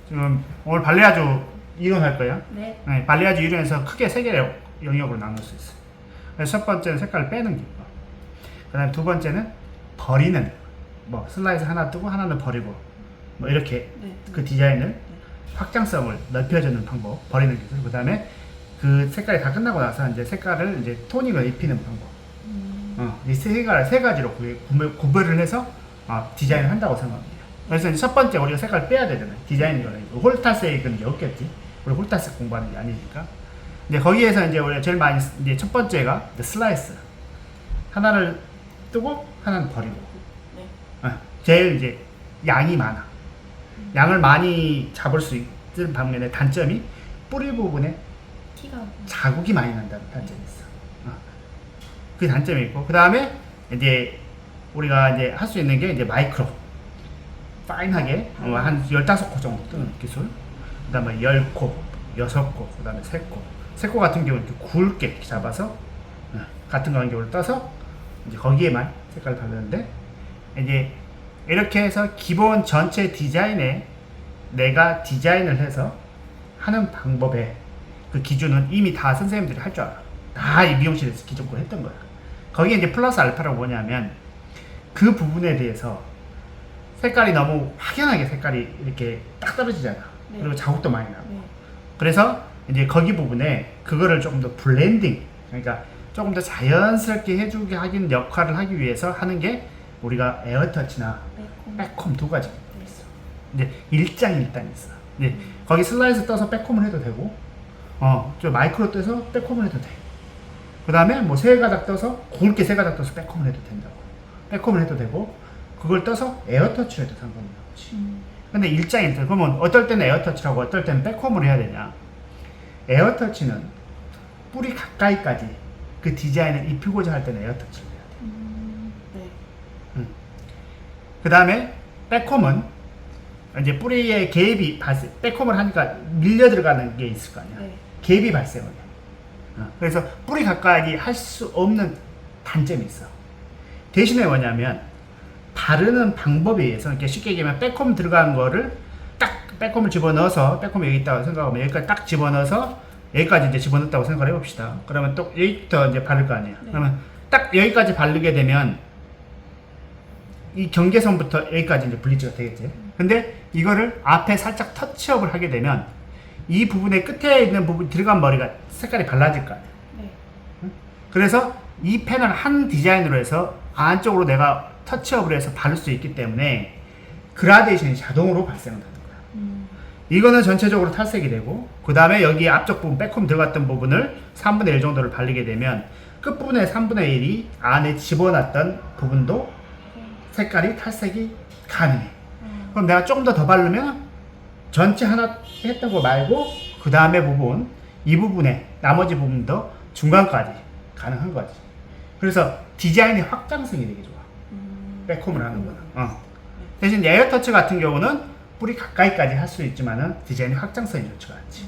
지금 오늘 발레아주 이론할 거예요. 네. 네, 발레아주 이론에서 크게 세 개의 영역으로 나눌 수 있어요. 그래서 첫 번째는 색깔을 빼는 기법. 그 다음에 두 번째는 버리는, 뭐 슬라이스 하나 뜨고 하나는 버리고, 뭐 이렇게 네. 그 디자인을 확장성을 넓혀주는 방법, 버리는 기술. 그 다음에 그 색깔이 다 끝나고 나서 이제 색깔을 이제 토닝을 입히는 방법. 이 세 가지로 구별을 해서 디자인을 한다고 생각합니다. 그래서 이제 첫 번째 우리가 색깔을 빼야 되잖아요. 디자인이거든요. 홀탈색은 이제 없겠지. 우리 홀탈색 공부하는 게 아니니까. 이제 거기에서 이제 우리가 제일 많이 이제 첫 번째가 슬라이스. 하나를 뜨고 하나는 버리고. 네. 제일 이제 양이 많아. 양을 많이 잡을 수 있는 반면에 단점이 뿌리 부분에 티가 자국이 많이 난다는 단점이 있어. 그 단점이 있고, 그 다음에 이제 우리가 이제 할 수 있는 게 이제 마이크로, 파인하게 한 15코 정도 뜨는 기술. 그 다음에 10코, 6코, 그 다음에 3코. 3코 같은 경우는 이렇게 굵게 이렇게 잡아서 같은 간격으로 떠서 이제 거기에만 색깔을 바르는데, 이제 이렇게 해서 기본 전체 디자인에 내가 디자인을 해서 하는 방법의 그 기준은 이미 다 선생님들이 할 줄 알아. 다 이 미용실에서 기존적으로 했던 거야. 거기에 이제 플러스 알파라고 뭐냐면 그 부분에 대해서 색깔이 너무 확연하게 색깔이 이렇게 딱 떨어지잖아. 네. 그리고 자국도 많이 나고. 네. 그래서 이제 거기 부분에 그거를 조금 더 블렌딩, 그러니까 조금 더 자연스럽게 해주게 하긴 역할을 하기 위해서 하는 게 우리가 에어터치나 백홈 두 가지가 있어. 이제 일장일단이 있어. 이제 거기 슬라이스 떠서 백홈을 해도 되고, 저 마이크로 떠서 백홈을 해도 돼. 그 다음에 뭐 세 가닥 떠서 굵게 세 가닥 떠서 백홈을 해도 된다고. 백홈을 해도 되고, 그걸 떠서 에어터치를 해도 상관이 없지. 근데 일장일단. 그러면 어떨 때는 에어터치라고 어떨 때는 백홈을 해야 되냐? 에어터치는 뿌리 가까이까지 그 디자인을 입히고자 할 때는 에어터치를 해야 돼. 네. 그 다음에 백홈은 이제 뿌리에 개입이 발생, 백홈을 하니까 밀려 들어가는 게 있을 거 아니야. 네. 개입이 발생을 해. 그래서 뿌리 가까이 할 수 없는 단점이 있어. 대신에 뭐냐면 바르는 방법에 의해서, 이렇게 쉽게 얘기하면 백홈 들어간 거를 딱 백홈을 집어넣어서, 백홈이 여기 있다고 생각하면 여기까지 딱 집어넣어서 여기까지 이제 집어넣었다고 생각을 해봅시다. 그러면 또 여기부터 이제 바를 거 아니에요. 네. 그러면 딱 여기까지 바르게 되면 이 경계선부터 여기까지 이제 블리치가 되겠지. 근데 이거를 앞에 살짝 터치업을 하게 되면 이 부분의 끝에 있는 부분 들어간 머리가 색깔이 발라질 거 아니야. 네. 그래서 이 펜을 한 디자인으로 해서 안쪽으로 내가 터치업을 해서 바를 수 있기 때문에 그라데이션이 자동으로 발생을 하는 거야. 이거는 전체적으로 탈색이 되고, 그 다음에 여기 앞쪽 부분 백홈 들어갔던 부분을 3분의 1 정도를 바르게 되면 끝부분의 3분의 1이 안에 집어놨던 부분도 색깔이 탈색이 가능해. 그럼 내가 조금 더 바르면 전체 하나 했던 거 말고 그 다음에 부분, 이 부분에 나머지 부분도 중간까지 가능한 거지. 그래서 디자인의 확장성이 되게 좋아. 백홈을 하는 거는. 대신 에어터치 같은 경우는 뿌리 가까이까지 할 수 있지만은 디자인의 확장성이 좋지가 않지.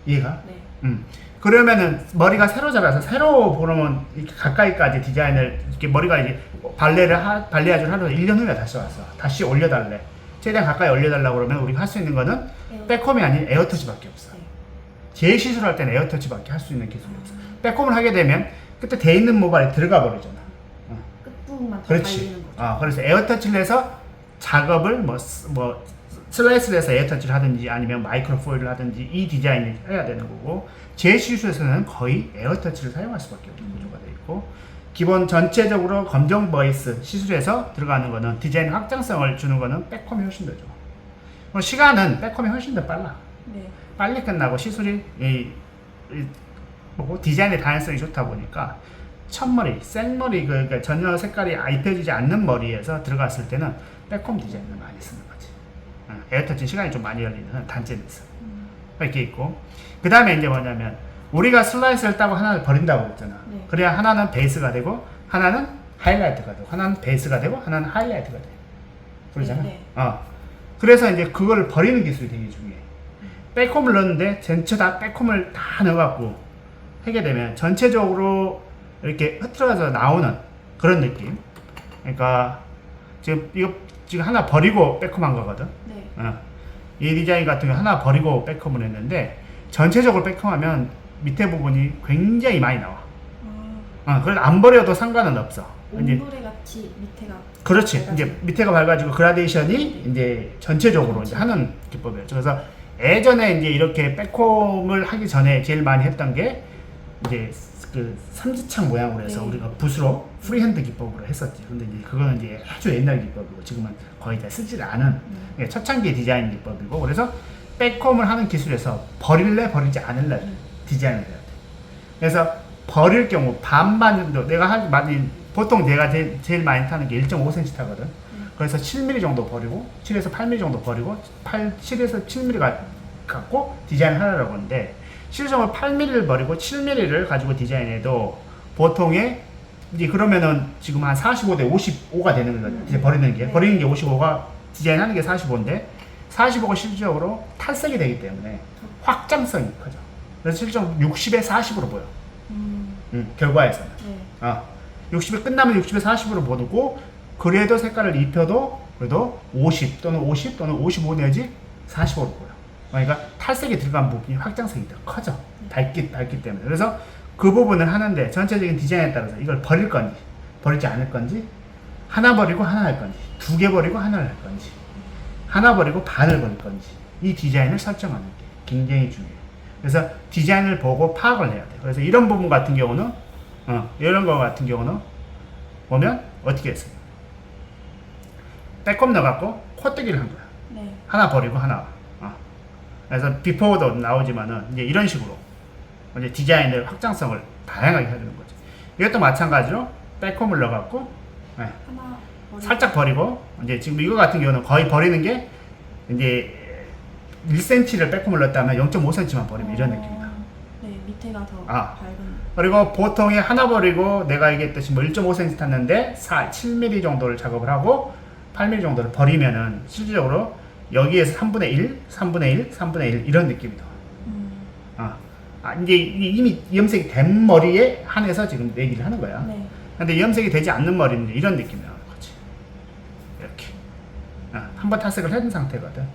이해가? 네. 그러면은 머리가 새로 자라서 새로 보면 이렇게 가까이까지 디자인을 이렇게 머리가 이제 발레아주를 하러 1년 후에 다시 왔어. 다시 올려달래. 최대한 가까이 올려달라고 그러면 우리가 할 수 있는 거는 백홈이 아닌 에어터치밖에 없어. 제일 시술할 때는 에어터치밖에 할 수 있는 기술이 없어. 백홈을 하게 되면 그때 돼 있는 모발이 들어가 버리잖아. 끝부분만 더 그렇지. 발리는 거죠. 그래서 에어터치를 해서 작업을 뭐 슬라이스를 해서 에어터치를 하든지 아니면 마이크로 포일을 하든지 이 디자인을 해야 되는 거고, 제 시술에서는 거의 에어터치를 사용할 수밖에 없는 구조가 되어 있고, 기본 전체적으로 검정 버이스 시술에서 들어가는 거는 디자인 확장성을 주는 거는 백홈이 훨씬 더 좋아. 시간은 백홈이 훨씬 더 빨라. 네. 빨리 끝나고 시술이 뭐고 디자인의 다양성이 좋다 보니까 첫머리, 생머리, 그러니까 전혀 색깔이 입혀지지 않는 머리에서 들어갔을 때는 백홈 디자인을 많이 쓰는 거지. 에어터치는 시간이 좀 많이 걸리는 단점이 있어. 이렇게 있고, 그 다음에 이제 뭐냐면 우리가 슬라이스를 따고 하나를 버린다고 했잖아. 네. 그래야 하나는 베이스가 되고 하나는 하이라이트가 되고 하나는 베이스가 되고 하나는 하이라이트가 돼. 그러잖아. 네. 그래서 이제 그걸 버리는 기술이 되게 중요해. 백홈을 넣었는데 전체 다 백홈을 다 넣어갖고 하게 되면 전체적으로 이렇게 흐트러져서 나오는 그런 느낌. 그러니까 지금 이거 지금 하나 버리고 백홈한 거거든. 네. 이 디자인 같은 경우 하나 버리고 백컴을 했는데 전체적으로 백컴하면 밑에 부분이 굉장히 많이 나와. 그걸 안 버려도 상관은 없어. 이제 온도레 같이 밑에가 그렇지. 밝아지고. 이제 밑에가 밝아지고 그라데이션이 이제 전체적으로 이제 하는 기법이었죠. 그래서 예전에 이제 이렇게 백홈을 하기 전에 제일 많이 했던 게 이제 그 삼지창 모양으로 해서 네. 우리가 붓으로 프리핸드 기법으로 했었지. 근데 이제 그거는 이제 아주 옛날 기법이고 지금은 거의 다 쓰질 않은 초창기 디자인 기법이고, 그래서 백홈을 하는 기술에서 버릴래 버리지 않을래 디자인을 해야 돼. 그래서 버릴 경우 반반 정도 내가 많이 보통 내가 제일 많이 타는 게 1.5cm 타거든. 그래서 7mm 정도 버리고 7에서 8mm 정도 버리고 7에서 7mm 갖고 디자인을 하려고 하는데, 실제로 8mm를 버리고 7mm를 가지고 디자인해도 보통의 이제 그러면은 지금 한 45대 55가 되는 거거든. 이제 버리는 게 55가 디자인하는 게 45인데 45가 실질적으로 탈색이 되기 때문에 확장성이 커져. 그래서 실제로 60에 40으로 보여. 결과에서는. 네. 60이 끝나면 60에 40으로 보고, 그래도 색깔을 입혀도 그래도 50 또는 50 또는 55 내지 40으로 보여. 그러니까 탈색이 들어간 부분이 확장성이 더 커져. 밝기 때문에. 그래서 그 부분을 하는데 전체적인 디자인에 따라서 이걸 버릴 건지 버리지 않을 건지, 하나 버리고 하나 할 건지, 두 개 버리고 하나를 할 건지, 하나 버리고 반을 버릴 건지, 이 디자인을 설정하는 게 굉장히 중요해요. 그래서 디자인을 보고 파악을 해야 돼요. 그래서 이런 부분 같은 경우는 이런 거 같은 경우는 보면 어떻게 했어요? 백홈 넣어갖고 코뜨기를 한 거야. 네. 하나 버리고 하나. 그래서 비포도 나오지만은 이제 이런 식으로 이제 디자인을 확장성을 다양하게 해주는 거죠. 이것도 마찬가지로 백홈을 넣어갖고 하나 버리고. 살짝 버리고, 이제 지금 이거 같은 경우는 거의 버리는 게 이제 1cm를 백홈을 넣었다면 0.5cm만 버리면 이런 느낌이다. 네, 밑에가 더 아. 밝은. 그리고 보통에 하나 버리고 내가 얘기했듯이 뭐 1.5cm 탔는데 7mm 정도를 작업을 하고 8mm 정도를 버리면은 실질적으로 여기에서 3분의 1, 3분의 1, 3분의 1 이런 느낌이 나와. 이제 이미 염색이 된 머리에 한해서 지금 얘기를 하는 거야. 네. 근데 염색이 되지 않는 머리는 이런 느낌이 나는 거지. 이렇게. 한번 탈색을 한 상태거든.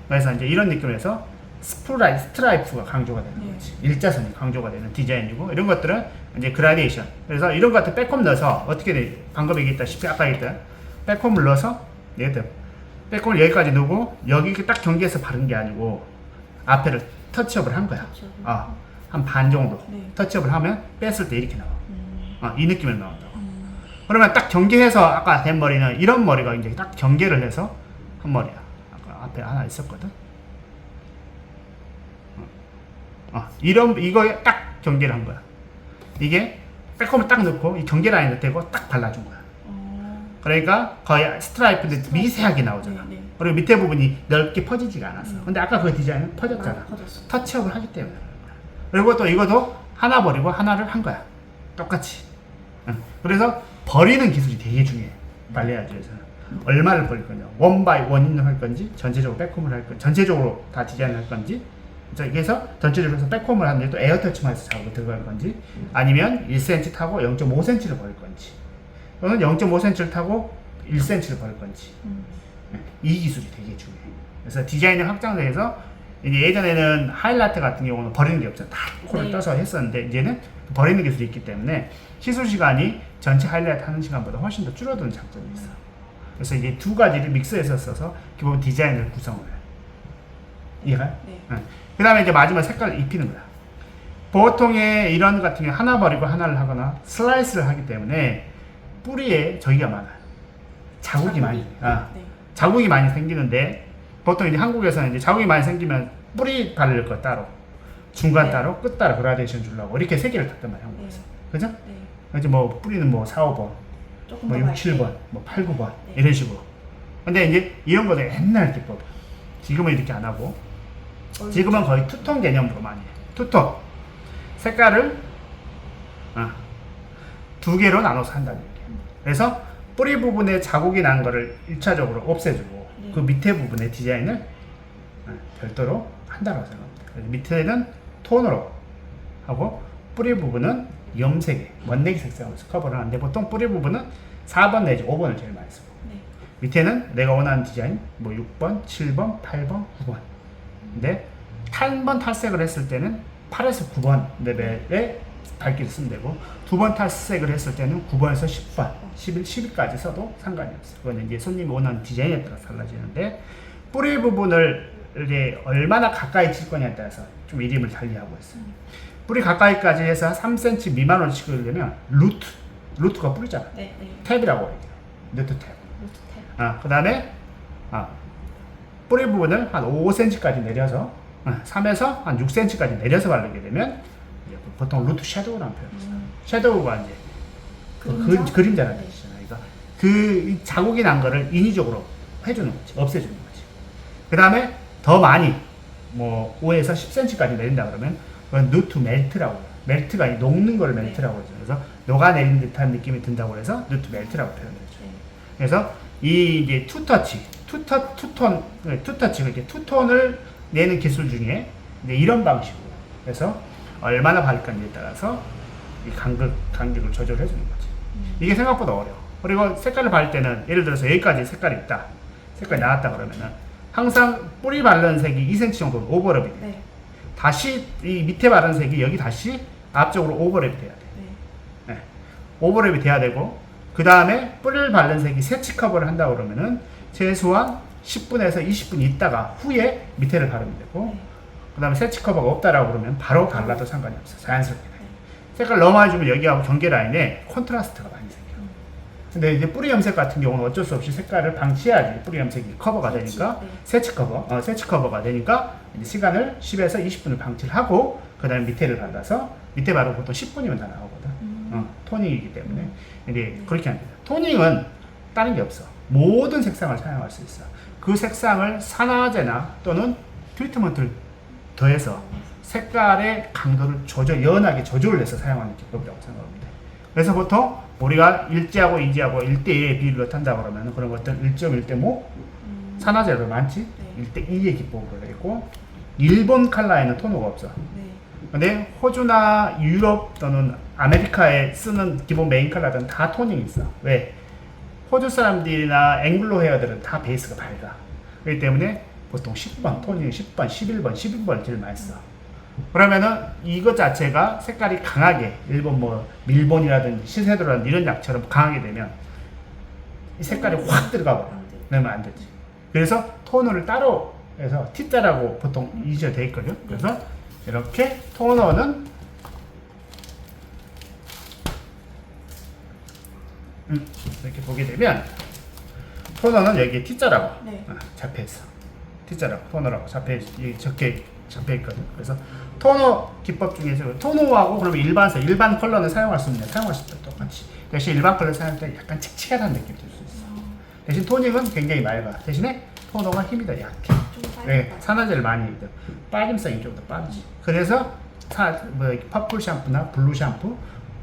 그래서 이제 이런 느낌에서 스트라이프가 강조가 되는 거지. 일자선이 강조가 되는 디자인이고, 이런 것들은 이제 그라데이션. 그래서 이런 것 같은 백홈 넣어서 어떻게 돼? 방금 얘기했다시피 아까 얘기했던 백홈을 넣어서 얘들 백홈을 여기까지 넣고 여기 딱 경계에서 바른 게 아니고 앞에를 터치업을 한 거야. 한 반 정도 네. 터치업을 하면 뺐을 때 이렇게 나와. 이 느낌으로 나온다고. 그러면 딱 경계해서 아까 된 머리는 이런 머리가 이제 딱 경계를 해서 한 머리야. 아까 앞에 하나 있었거든. 이거에 딱 경계를 한 거야. 이게 백홈을 딱 넣고 이 경계 라인을 대고 딱 발라준 거야. 그러니까 거의 스트라이프인데 미세하게 나오잖아. 네, 네. 그리고 밑에 부분이 넓게 퍼지지가 않았어. 근데 아까 그 디자인은 퍼졌잖아. 많이 퍼졌어. 터치업을 하기 때문에. 그리고 또 이것도 하나 버리고 하나를 한 거야. 똑같이. 그래서 버리는 기술이 되게 중요해. 발레아주에서는. 얼마를 버릴 거냐. 원 바이 원을 할 건지, 전체적으로 백홈을 할 건지, 전체적으로 다 디자인을 할 건지, 그래서 전체적으로 해서 백홈을 하는데 또 에어터치만 해서 작업이 들어갈 건지, 아니면 1cm 타고 0.5cm를 버릴 건지, 또는 0.5cm를 타고 1cm를 버릴 건지. 이 기술이 되게 중요해. 그래서 디자인을 확장해서 이제 예전에는 하이라이트 같은 경우는 버리는 게 없잖아. 다 코를 네. 떠서 했었는데 이제는 버리는 기술이 있기 때문에 시술 시간이 전체 하이라이트 하는 시간보다 훨씬 더 줄어드는 장점이 있어. 그래서 이게 두 가지를 믹스해서 써서 기본 디자인을 구성을 해. 이해가? 네. 그 다음에 이제 마지막 색깔을 입히는 거야. 보통의 이런 같은 경우 하나 버리고 하나를 하거나 슬라이스를 하기 때문에 뿌리에 저기가 많아요. 자국이 많이. 네. 자국이 많이 생기는데 보통 이제 한국에서는 이제 자국이 많이 생기면 뿌리 바를 거 따로, 중간 네. 따로, 끝 따로 그라데이션 주려고 이렇게 세 개를 탔단 말이야, 한국에서. 그죠? 네. 그래서 뭐 뿌리는 뭐 4, 5번, 조금 뭐 더 6, 7번, 뭐 8, 9번 네. 이런 식으로. 근데 이제 이런 거는 옛날 기법. 지금은 이렇게 안 하고 지금은 거의 투톤 개념으로 많이 해. 투톤. 색깔을 두 개로 나눠서 한다는 얘기예요. 그래서 뿌리 부분에 자국이 난 거를 1차적으로 없애주고 네. 그 밑에 부분의 디자인을 별도로 한다고 생각합니다. 그래서 밑에는 톤으로 하고 뿌리 부분은 염색에 원내기 색상으로 커버를 하는데 보통 뿌리 부분은 4번 내지 5번을 제일 많이 쓰고 네. 밑에는 내가 원하는 디자인 뭐 6번, 7번, 8번, 9번. 근데 한 번 탈색을 했을 때는 8에서 9번 레벨의 밝기를 쓰면 되고 두 번 탈색을 했을 때는 9번에서 10번, 11, 12까지 써도 상관이 없어요. 그거는 이제 손님이 원하는 디자인에 따라 달라지는데 뿌리 부분을 이제 얼마나 가까이 칠 거냐에 따라서 좀 이름을 달리하고 있어요. 뿌리 가까이까지 해서 3cm 미만으로 치려면 루트가 뿌리잖아. 네, 네. 탭이라고 해요. 루트 탭. 루트 탭. 그 다음에 뿌리 부분을 한 5cm까지 내려서 3에서 한 6cm까지 내려서 바르게 되면 이제 보통 루트 섀도우라는 표현을 써요. 섀도우가 이제 그림자라는 네. 뜻이잖아요. 그러니까 그 자국이 난 거를 인위적으로 해주는 거지, 없애주는 거지. 그 다음에 더 많이 뭐 5에서 10cm까지 내린다 그러면 그건 누트 멜트라고 해요. 멜트가 녹는 걸 멜트라고 하죠. 그래서 녹아내린 듯한 느낌이 든다고 해서 누트 멜트라고 표현하죠. 네. 그래서 이 이제 투터치가 이렇게 투톤을 내는 기술 중에 이제 이런 방식으로 해서 얼마나 바를 건지에 따라서 이 간격을 조절해 주는 거지. 이게 생각보다 어려워. 그리고 색깔을 바를 때는 예를 들어서 여기까지 색깔이 있다. 색깔이 나왔다 그러면은 항상 뿌리 바른 색이 2cm 정도 오버랩이 돼. 네. 다시 이 밑에 바른 색이 여기 다시 앞쪽으로 오버랩이 돼야 돼. 네. 네. 오버랩이 돼야 되고 그 다음에 뿌리를 바른 색이 세치 커버를 한다 그러면은 최소한 10분에서 20분 있다가 후에 밑에를 바르면 되고 네. 그 다음에 세치 커버가 없다라고 그러면 바로 발라도 상관이 없어. 자연스럽게 돼. 색깔 너무 많이 주면 여기하고 경계 라인에 콘트라스트가 많이 생겨. 근데 이제 뿌리 염색 같은 경우는 어쩔 수 없이 색깔을 방치해야지 뿌리 염색이 커버가 되니까 네. 세치 커버가 되니까 이제 시간을 10에서 20분을 방치를 하고 그 다음에 밑에를 발라서 밑에 바르고 보통 10분이면 다 나오거든. 토닝이기 때문에 근데 그렇게 안 돼요. 토닝은 다른 게 없어. 모든 색상을 사용할 수 있어. 그 색상을 산화제나 또는 트리트먼트를 더해서 색깔의 강도를 연하게 조절을 해서 사용하는 기법이라고 생각합니다. 그래서 보통 우리가 일제하고 이제하고 1대1의 비율로 탄다 그러면 그런 것들 1.1대5 산화제로 많지? 네. 1대2의 기법으로 되어 있고 일본 컬러에는 토너가 없어. 네. 근데 호주나 유럽 또는 아메리카에 쓰는 기본 메인 컬러들은 다 토닝이 있어. 왜? 호주 사람들이나 앵글로 헤어들은 다 베이스가 밝아. 그렇기 때문에 보통 10번, 토닝 10번, 11번, 12번을 제일 많이 써. 그러면은 이것 자체가 색깔이 강하게 일본 뭐 밀본이라든지 시세도라든지 이런 약처럼 강하게 되면 이 색깔이 확 들어가 버려. 그러면 안 되지. 그래서 토너를 따로 해서 T자라고 보통 이제 돼 있거든요. 그래서 이렇게 토너는 이렇게 보게 되면 토너는 여기 T자라고 네. 잡혀 있어. T자라고 토너라고 적혀 있거든. 그래서 토너 기법 중에서 토너하고 그러면 일반 컬러는 사용할 수 있는데 사용할 수 있다 똑같이. 대신 일반 컬러 사용할 때 약간 칙칙하다는 느낌이 들 수 있어. 대신 토닝은 굉장히 맑아. 대신에 토너가 힘이 더 약해. 네, 산화제를 많이 넣어. 빠짐성이 좀 더 빠르지. 그래서 퍼플 샴푸나 블루 샴푸,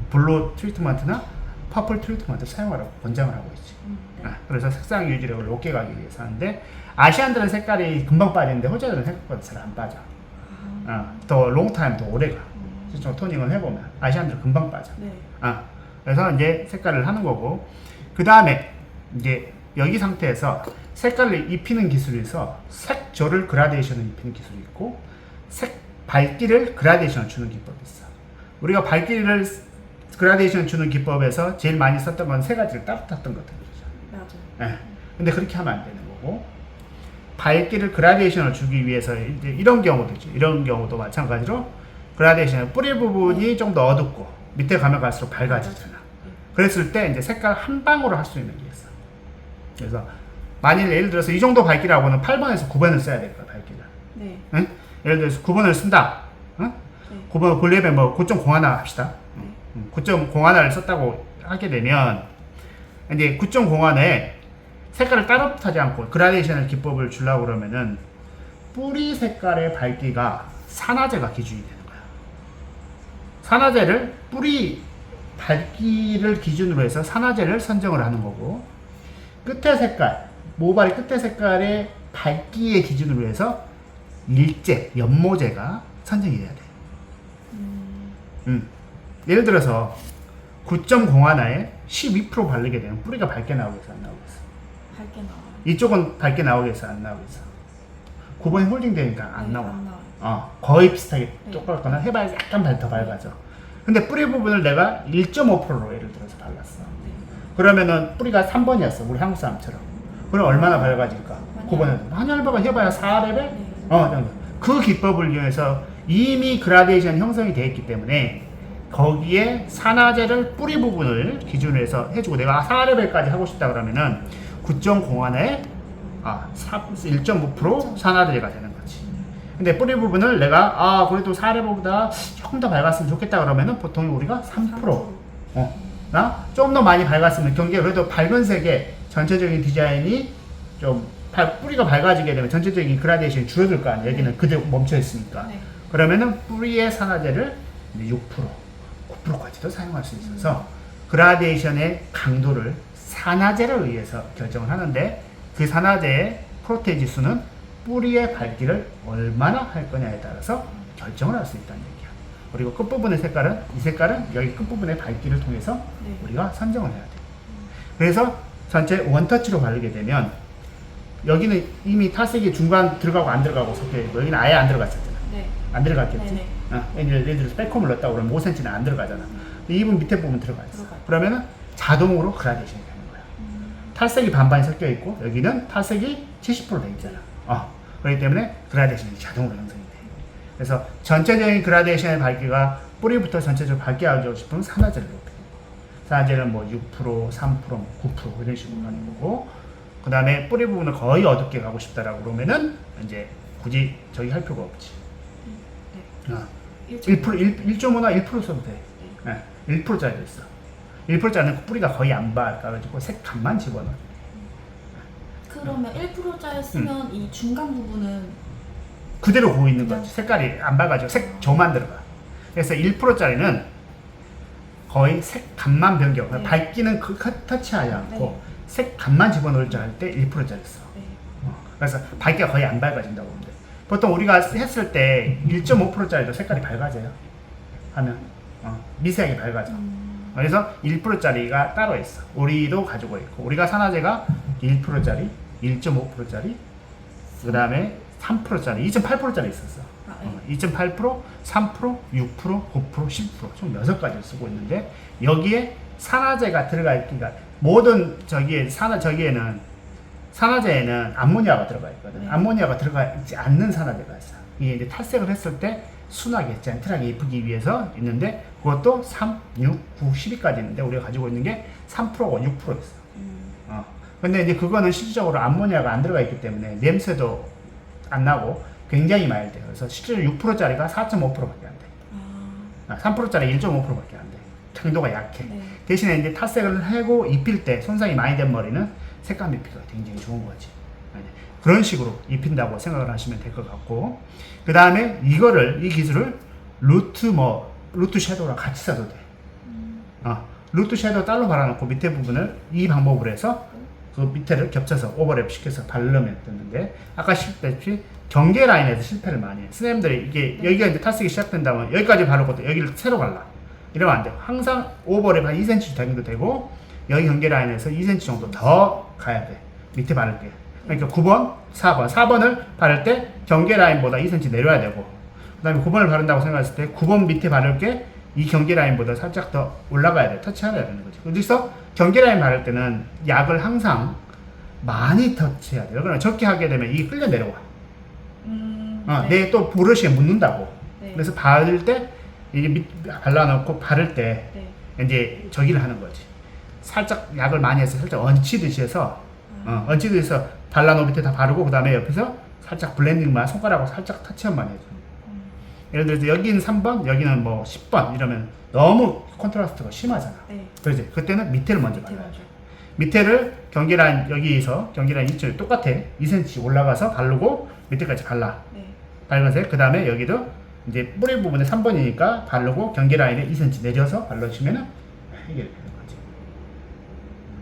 블루 트리트먼트나 퍼플 트리트먼트 사용하라고 권장을 하고 있지. 네. 그래서 색상 유지력을 높게 가기 위해서 하는데 아시안들은 색깔이 금방 빠지는데 호주들은 생각보다 잘 안 빠져. 더 롱타임 더 오래 가. 좀 토닝을 해보면 아시안들은 금방 빠져. 네. 그래서 이제 색깔을 하는 거고 그 다음에 이제 여기 상태에서 색깔을 입히는 기술에서 색조를 그라데이션을 입히는 기술이 있고 색 밝기를 그라데이션을 주는 기법이 있어. 우리가 밝기를 그라데이션 주는 기법에서 제일 많이 썼던 건 세 가지를 따로 탔던 것들이죠. 맞아요. 네. 근데 그렇게 하면 안 되는 거고 밝기를 그라데이션을 주기 위해서 이제 이런 경우도 있죠. 이런 경우도 마찬가지로 그라데이션 뿌리 부분이 좀 더 어둡고 밑에 가면 갈수록 밝아지잖아. 그랬을 때 이제 색깔 한 방으로 할 수 있는 게 있어. 그래서 만일 예를 들어서 이 정도 밝기라고 하면 8번에서 9번을 써야 될 거야 밝기를. 네. 응? 예를 들어서 9번을 쓴다. 응? 네. 9번 볼레면 뭐 9.01 합시다. 9.01를 썼다고 하게 되면 이제 9.01에 색깔을 따로 타지 않고 그라데이션의 기법을 주려고 그러면은 뿌리 색깔의 밝기가 산화제가 기준이 되는 거야. 산화제를 뿌리 밝기를 기준으로 해서 산화제를 선정을 하는 거고 끝에 색깔, 모발의 끝에 색깔의 밝기의 기준으로 해서 연모제가 선정이 돼야 돼. 예를 들어서 9.01에 12% 바르게 되면 뿌리가 밝게 나오겠어, 안 나오겠어? 밝게 나와요. 이쪽은 밝게 나오겠어, 안 나오겠어? 9번이 홀딩 되니까 안 네, 나와. 안 나와요. 거의 비슷하게 네. 똑같거나 해봐야 약간 더 밝아져. 근데 뿌리 부분을 내가 1.5%로 예를 들어서 발랐어. 네. 그러면은 뿌리가 3번이었어. 우리 한국 사람처럼. 그럼 얼마나 밝아질까? 많이 9번에도. 한열바가 해봐야 4레벨? 네. 정도. 그 기법을 이용해서 이미 그라데이션 형성이 되어 있기 때문에 거기에 산화제를 뿌리 부분을 기준으로 해서 해주고 내가 4레벨까지 하고 싶다 그러면은 9.01에 1.5% 산화제가 되는 거지. 근데 뿌리 부분을 내가 그래도 4레벨보다 조금 더 밝았으면 좋겠다 그러면은 보통 우리가 3%. 나 좀 더 많이 밝았으면 경계가 그래도 밝은 색의 전체적인 디자인이 좀 뿌리가 밝아지게 되면 전체적인 그라데이션이 줄어들 거 아니야. 여기는 그대로 멈춰 있으니까. 네. 그러면은 뿌리의 산화제를 6%, 9%까지도 사용할 수 있어서 그라데이션의 강도를 산화제를 의해서 결정을 하는데 그 산화제의 프로테이 지수는 뿌리의 밝기를 얼마나 할 거냐에 따라서 결정을 할 수 있다는 얘기야. 그리고 끝부분의 색깔은 이 색깔은 여기 끝부분의 밝기를 통해서 네. 우리가 선정을 해야 돼. 그래서 전체 원터치로 바르게 되면 여기는 이미 탈색이 중간 들어가고 안 들어가고 섞여 있고 여기는 아예 안 들어갔었잖아. 네. 안 들어갔겠지? 네네. 예를 들어서 백홈을 넣었다고 그러면 5cm는 안 들어가잖아. 이 부분 밑에 부분 들어가 있어. 들어가요. 그러면은 자동으로 그라데이션이 되는 거야. 탈색이 반반이 섞여 있고 여기는 탈색이 70%돼 있잖아. 그렇기 때문에 그라데이션이 자동으로 형성이 돼. 그래서 전체적인 그라데이션의 밝기가 뿌리부터 전체적으로 밝게 하고 싶으면 산화제를 높이는 거고 산화제는 뭐 6%, 3%, 9% 이런 식으로 가는 거고 그 다음에 뿌리 부분을 거의 어둡게 가고 싶다라고 그러면은 이제 굳이 저기 할 필요가 없지. 네. 1.5나 1% 써도 돼. 네. 1%짜리도 있어. 1%짜리는 뿌리가 거의 안 밝아가지고 색감만 집어넣어. 그러면 1%짜리 쓰면 이 중간 부분은 그대로 보고 있는 거지. 색깔이 안 밝아지고 색조만 들어가. 그래서 1%짜리는 거의 색감만 변경. 네. 밝기는 터치하지 않고 네. 색감만 집어넣을 줄 알 때 1%짜리 써. 네. 그래서 밝기가 거의 안 밝아진다고 보면 돼. 보통 우리가 했을 때 1.5%짜리도 색깔이 밝아져요. 하면 미세하게 밝아져. 그래서 1%짜리가 따로 있어. 우리도 가지고 있고 우리가 산화제가 1%짜리, 1.5%짜리, 그 다음에 3%짜리, 2.8%짜리 있었어. 네. 2.8%, 3%, 6%, 9%, 10%, 총 6가지를 쓰고 있는데 여기에 산화제가 들어가 있기가 모든 저기에는 산화제에는 암모니아가 들어가 있거든. 네. 암모니아가 들어가 있지 않는 산화제가 있어. 이게 이제 탈색을 했을 때 순하게 젠틀하게 예쁘기 위해서 있는데 그것도 3, 6, 9, 10위까지 있는데 우리가 가지고 있는 게 3%고 6% 있어. 근데 이제 그거는 실질적으로 암모니아가 안 들어가 있기 때문에 냄새도 안 나고 굉장히 마일드해요. 그래서 실제로 6%짜리가 4.5%밖에 안 돼. 3%짜리 1.5%밖에 안 돼. 강도가 약해. 네. 대신에 이제 탈색을 하고 입힐 때 손상이 많이 된 머리는 색감 입히기가 굉장히 좋은 거지. 그런 식으로 입힌다고 생각을 하시면 될 것 같고 그 다음에 이 기술을 루트 섀도우랑 같이 써도 돼. 루트 섀도우 따로 발라놓고 밑에 부분을 이 방법으로 해서 그 밑에를 겹쳐서 오버랩 시켜서 바르면 되는데 아까 실패했듯이 경계 라인에서 실패를 많이 해. 선생님들이 이게 여기가 이제 탈색이 시작된다면 여기까지 바르고 또 여기를 새로 발라. 이러면 안 돼요. 항상 오버랩 한 2cm 정도 되고 여기 경계 라인에서 2cm 정도 더 가야 돼. 밑에 바를 때. 그러니까 9번, 4번을 바를 때 경계 라인보다 2cm 내려야 되고 그 다음에 9번을 바른다고 생각했을 때 9번 밑에 바를 게 이 경계 라인보다 살짝 더 올라가야 돼. 터치해야 되는 거죠. 그래서 경계 라인 바를 때는 약을 항상 많이 터치해야 돼요. 그러면 적게 하게 되면 이게 끌려 내려와. 네. 내 또 브러쉬에 묻는다고. 네. 그래서 바를 때 이게 발라놓고 바를 때 네. 이제 저기를 하는 거지. 살짝 약을 많이 해서 살짝 얹히듯이 해서 얹히듯이 해서 발라놓은 밑에 다 바르고 그 다음에 옆에서 살짝 블렌딩만 손가락으로 살짝 터치만 해줘. 예를 들어서 여기는 3번, 여기는 뭐 10번 이러면 너무 컨트라스트가 심하잖아. 네. 그렇지? 그때는 밑에를 먼저 밑에 발라야 돼. 먼저. 밑에를 경계라인 여기에서 경계라인 이쪽에 똑같아. 2cm 올라가서 바르고 밑에까지 발라. 네. 빨간색. 그 다음에 여기도 이제 뿌리 부분에 3번이니까 바르고 경계라인에 2cm 내려서 발라주면은 해결되는 거지.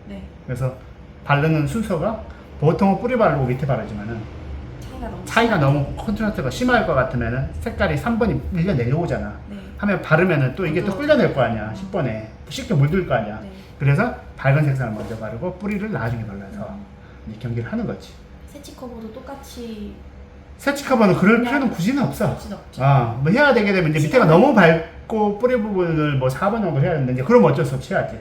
네. 그래서 바르는 순서가 보통은 뿌리 바르고 밑에 바르지만은 차이가 너무 컨트라스트가 심할 것 같으면은 색깔이 3번이 밀려 내려오잖아. 네. 하면 바르면은 또 이게 또 끌려낼 거 아니야. 10번에 쉽게 물들 거 아니야. 네. 그래서 밝은 색상을 먼저 바르고 뿌리를 나중에 발라서 이제 경계를 하는 거지. 세치 커버도 똑같이 세치 커버는 그럴 그냥 필요는 굳이는 없어. 굳이는 없죠. 뭐 해야 되게 되면 이제 밑에가 너무 밝고 뿌리 부분을 뭐 4번 정도 해야 되는데, 이제 그러면 어쩔 수 없이 해야지.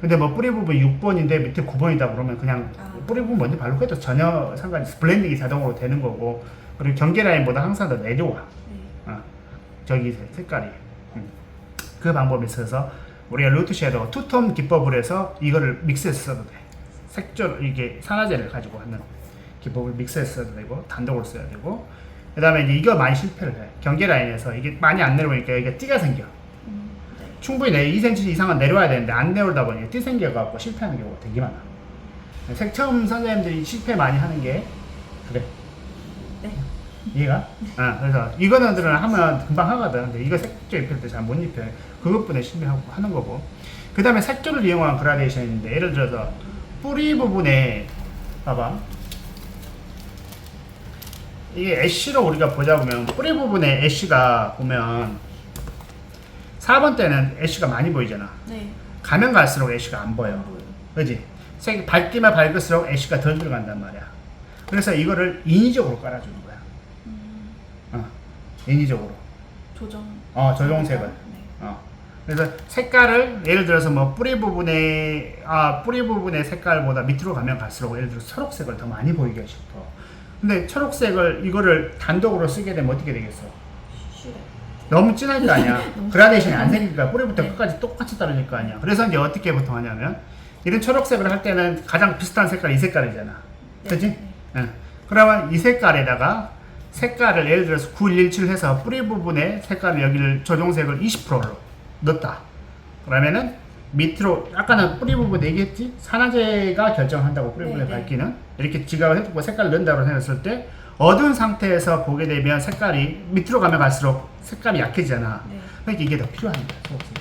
근데 뭐 뿌리 부분 6번인데 밑에 9번이다 그러면 그냥 뿌리 부분 먼저 바르고 해도 전혀 상관이 없어. 블렌딩이 자동으로 되는 거고, 그리고 경계 라인보다 항상 더 내려와. 네. 저기 색깔이. 그 방법에 있어서 우리가 루트 섀도우 투톤 기법을 해서 이거를 믹스해서 써도 돼. 색조 이게 산화제를 가지고 하는 기법을 믹스해서 써도 되고 단독으로 써야 되고, 그 다음에 이제 이거 많이 실패를 해. 경계 라인에서 이게 많이 안 내려오니까 여기가 띠가 생겨. 네. 충분히 2cm 이상은 내려와야 되는데 안 내려오다 보니 띠 생겨갖고 실패하는 경우가 되게 많아. 색 처음 선생님들이 실패 많이 하는 게 그래. 네. 이해가? 그래서 이거는 하면 금방 하거든. 근데 이거 색조 입힐 때 잘 못 입혀. 그것뿐에 실패하고 하는 거고. 그 다음에 색조를 이용한 그라데이션인데, 예를 들어서 뿌리 부분에 봐봐. 이게 애쉬로 우리가 보자 보면 뿌리 부분에 애쉬가 보면 4번 때는 애쉬가 많이 보이잖아. 네. 가면 갈수록 애쉬가 안 보여. 안 보여요. 그지? 색이 밝기만 밝을수록 애쉬가 덜 들어간단 말이야. 그래서 이거를 인위적으로 깔아주는 거야. 인위적으로. 조종색을. 네. 그래서 색깔을 예를 들어서 뭐 뿌리 부분의 색깔보다 밑으로 가면 갈수록 예를 들어서 초록색을 더 많이 보이게 싶어. 근데 초록색을 이거를 단독으로 쓰게 되면 어떻게 되겠어? 슈레. 너무 진할 거 아니야. 그라데이션이 안 생기니까 뿌리부터 네. 끝까지 똑같이 따르질 거 아니야. 그래서 이제 어떻게 보통 하냐면 이런 초록색을 할 때는 가장 비슷한 색깔이 이 색깔이잖아. 네. 그치? 네. 응. 그러면 이 색깔에다가 색깔을 예를 들어서 9117 해서 뿌리 부분에 색깔을 여기를 조종색을 20%로 넣었다. 그러면은 밑으로 아까는 뿌리 부분 얘기했지? 산화제가 결정한다고 뿌리 부분의 네, 네. 밝기는 이렇게 지각을 해두고 색깔을 넣는다고 생각했을 때 어두운 상태에서 보게 되면 색깔이 밑으로 가면 갈수록 색감이 약해지잖아. 네. 그러니까 이게 더 필요한 거야, 초록색이.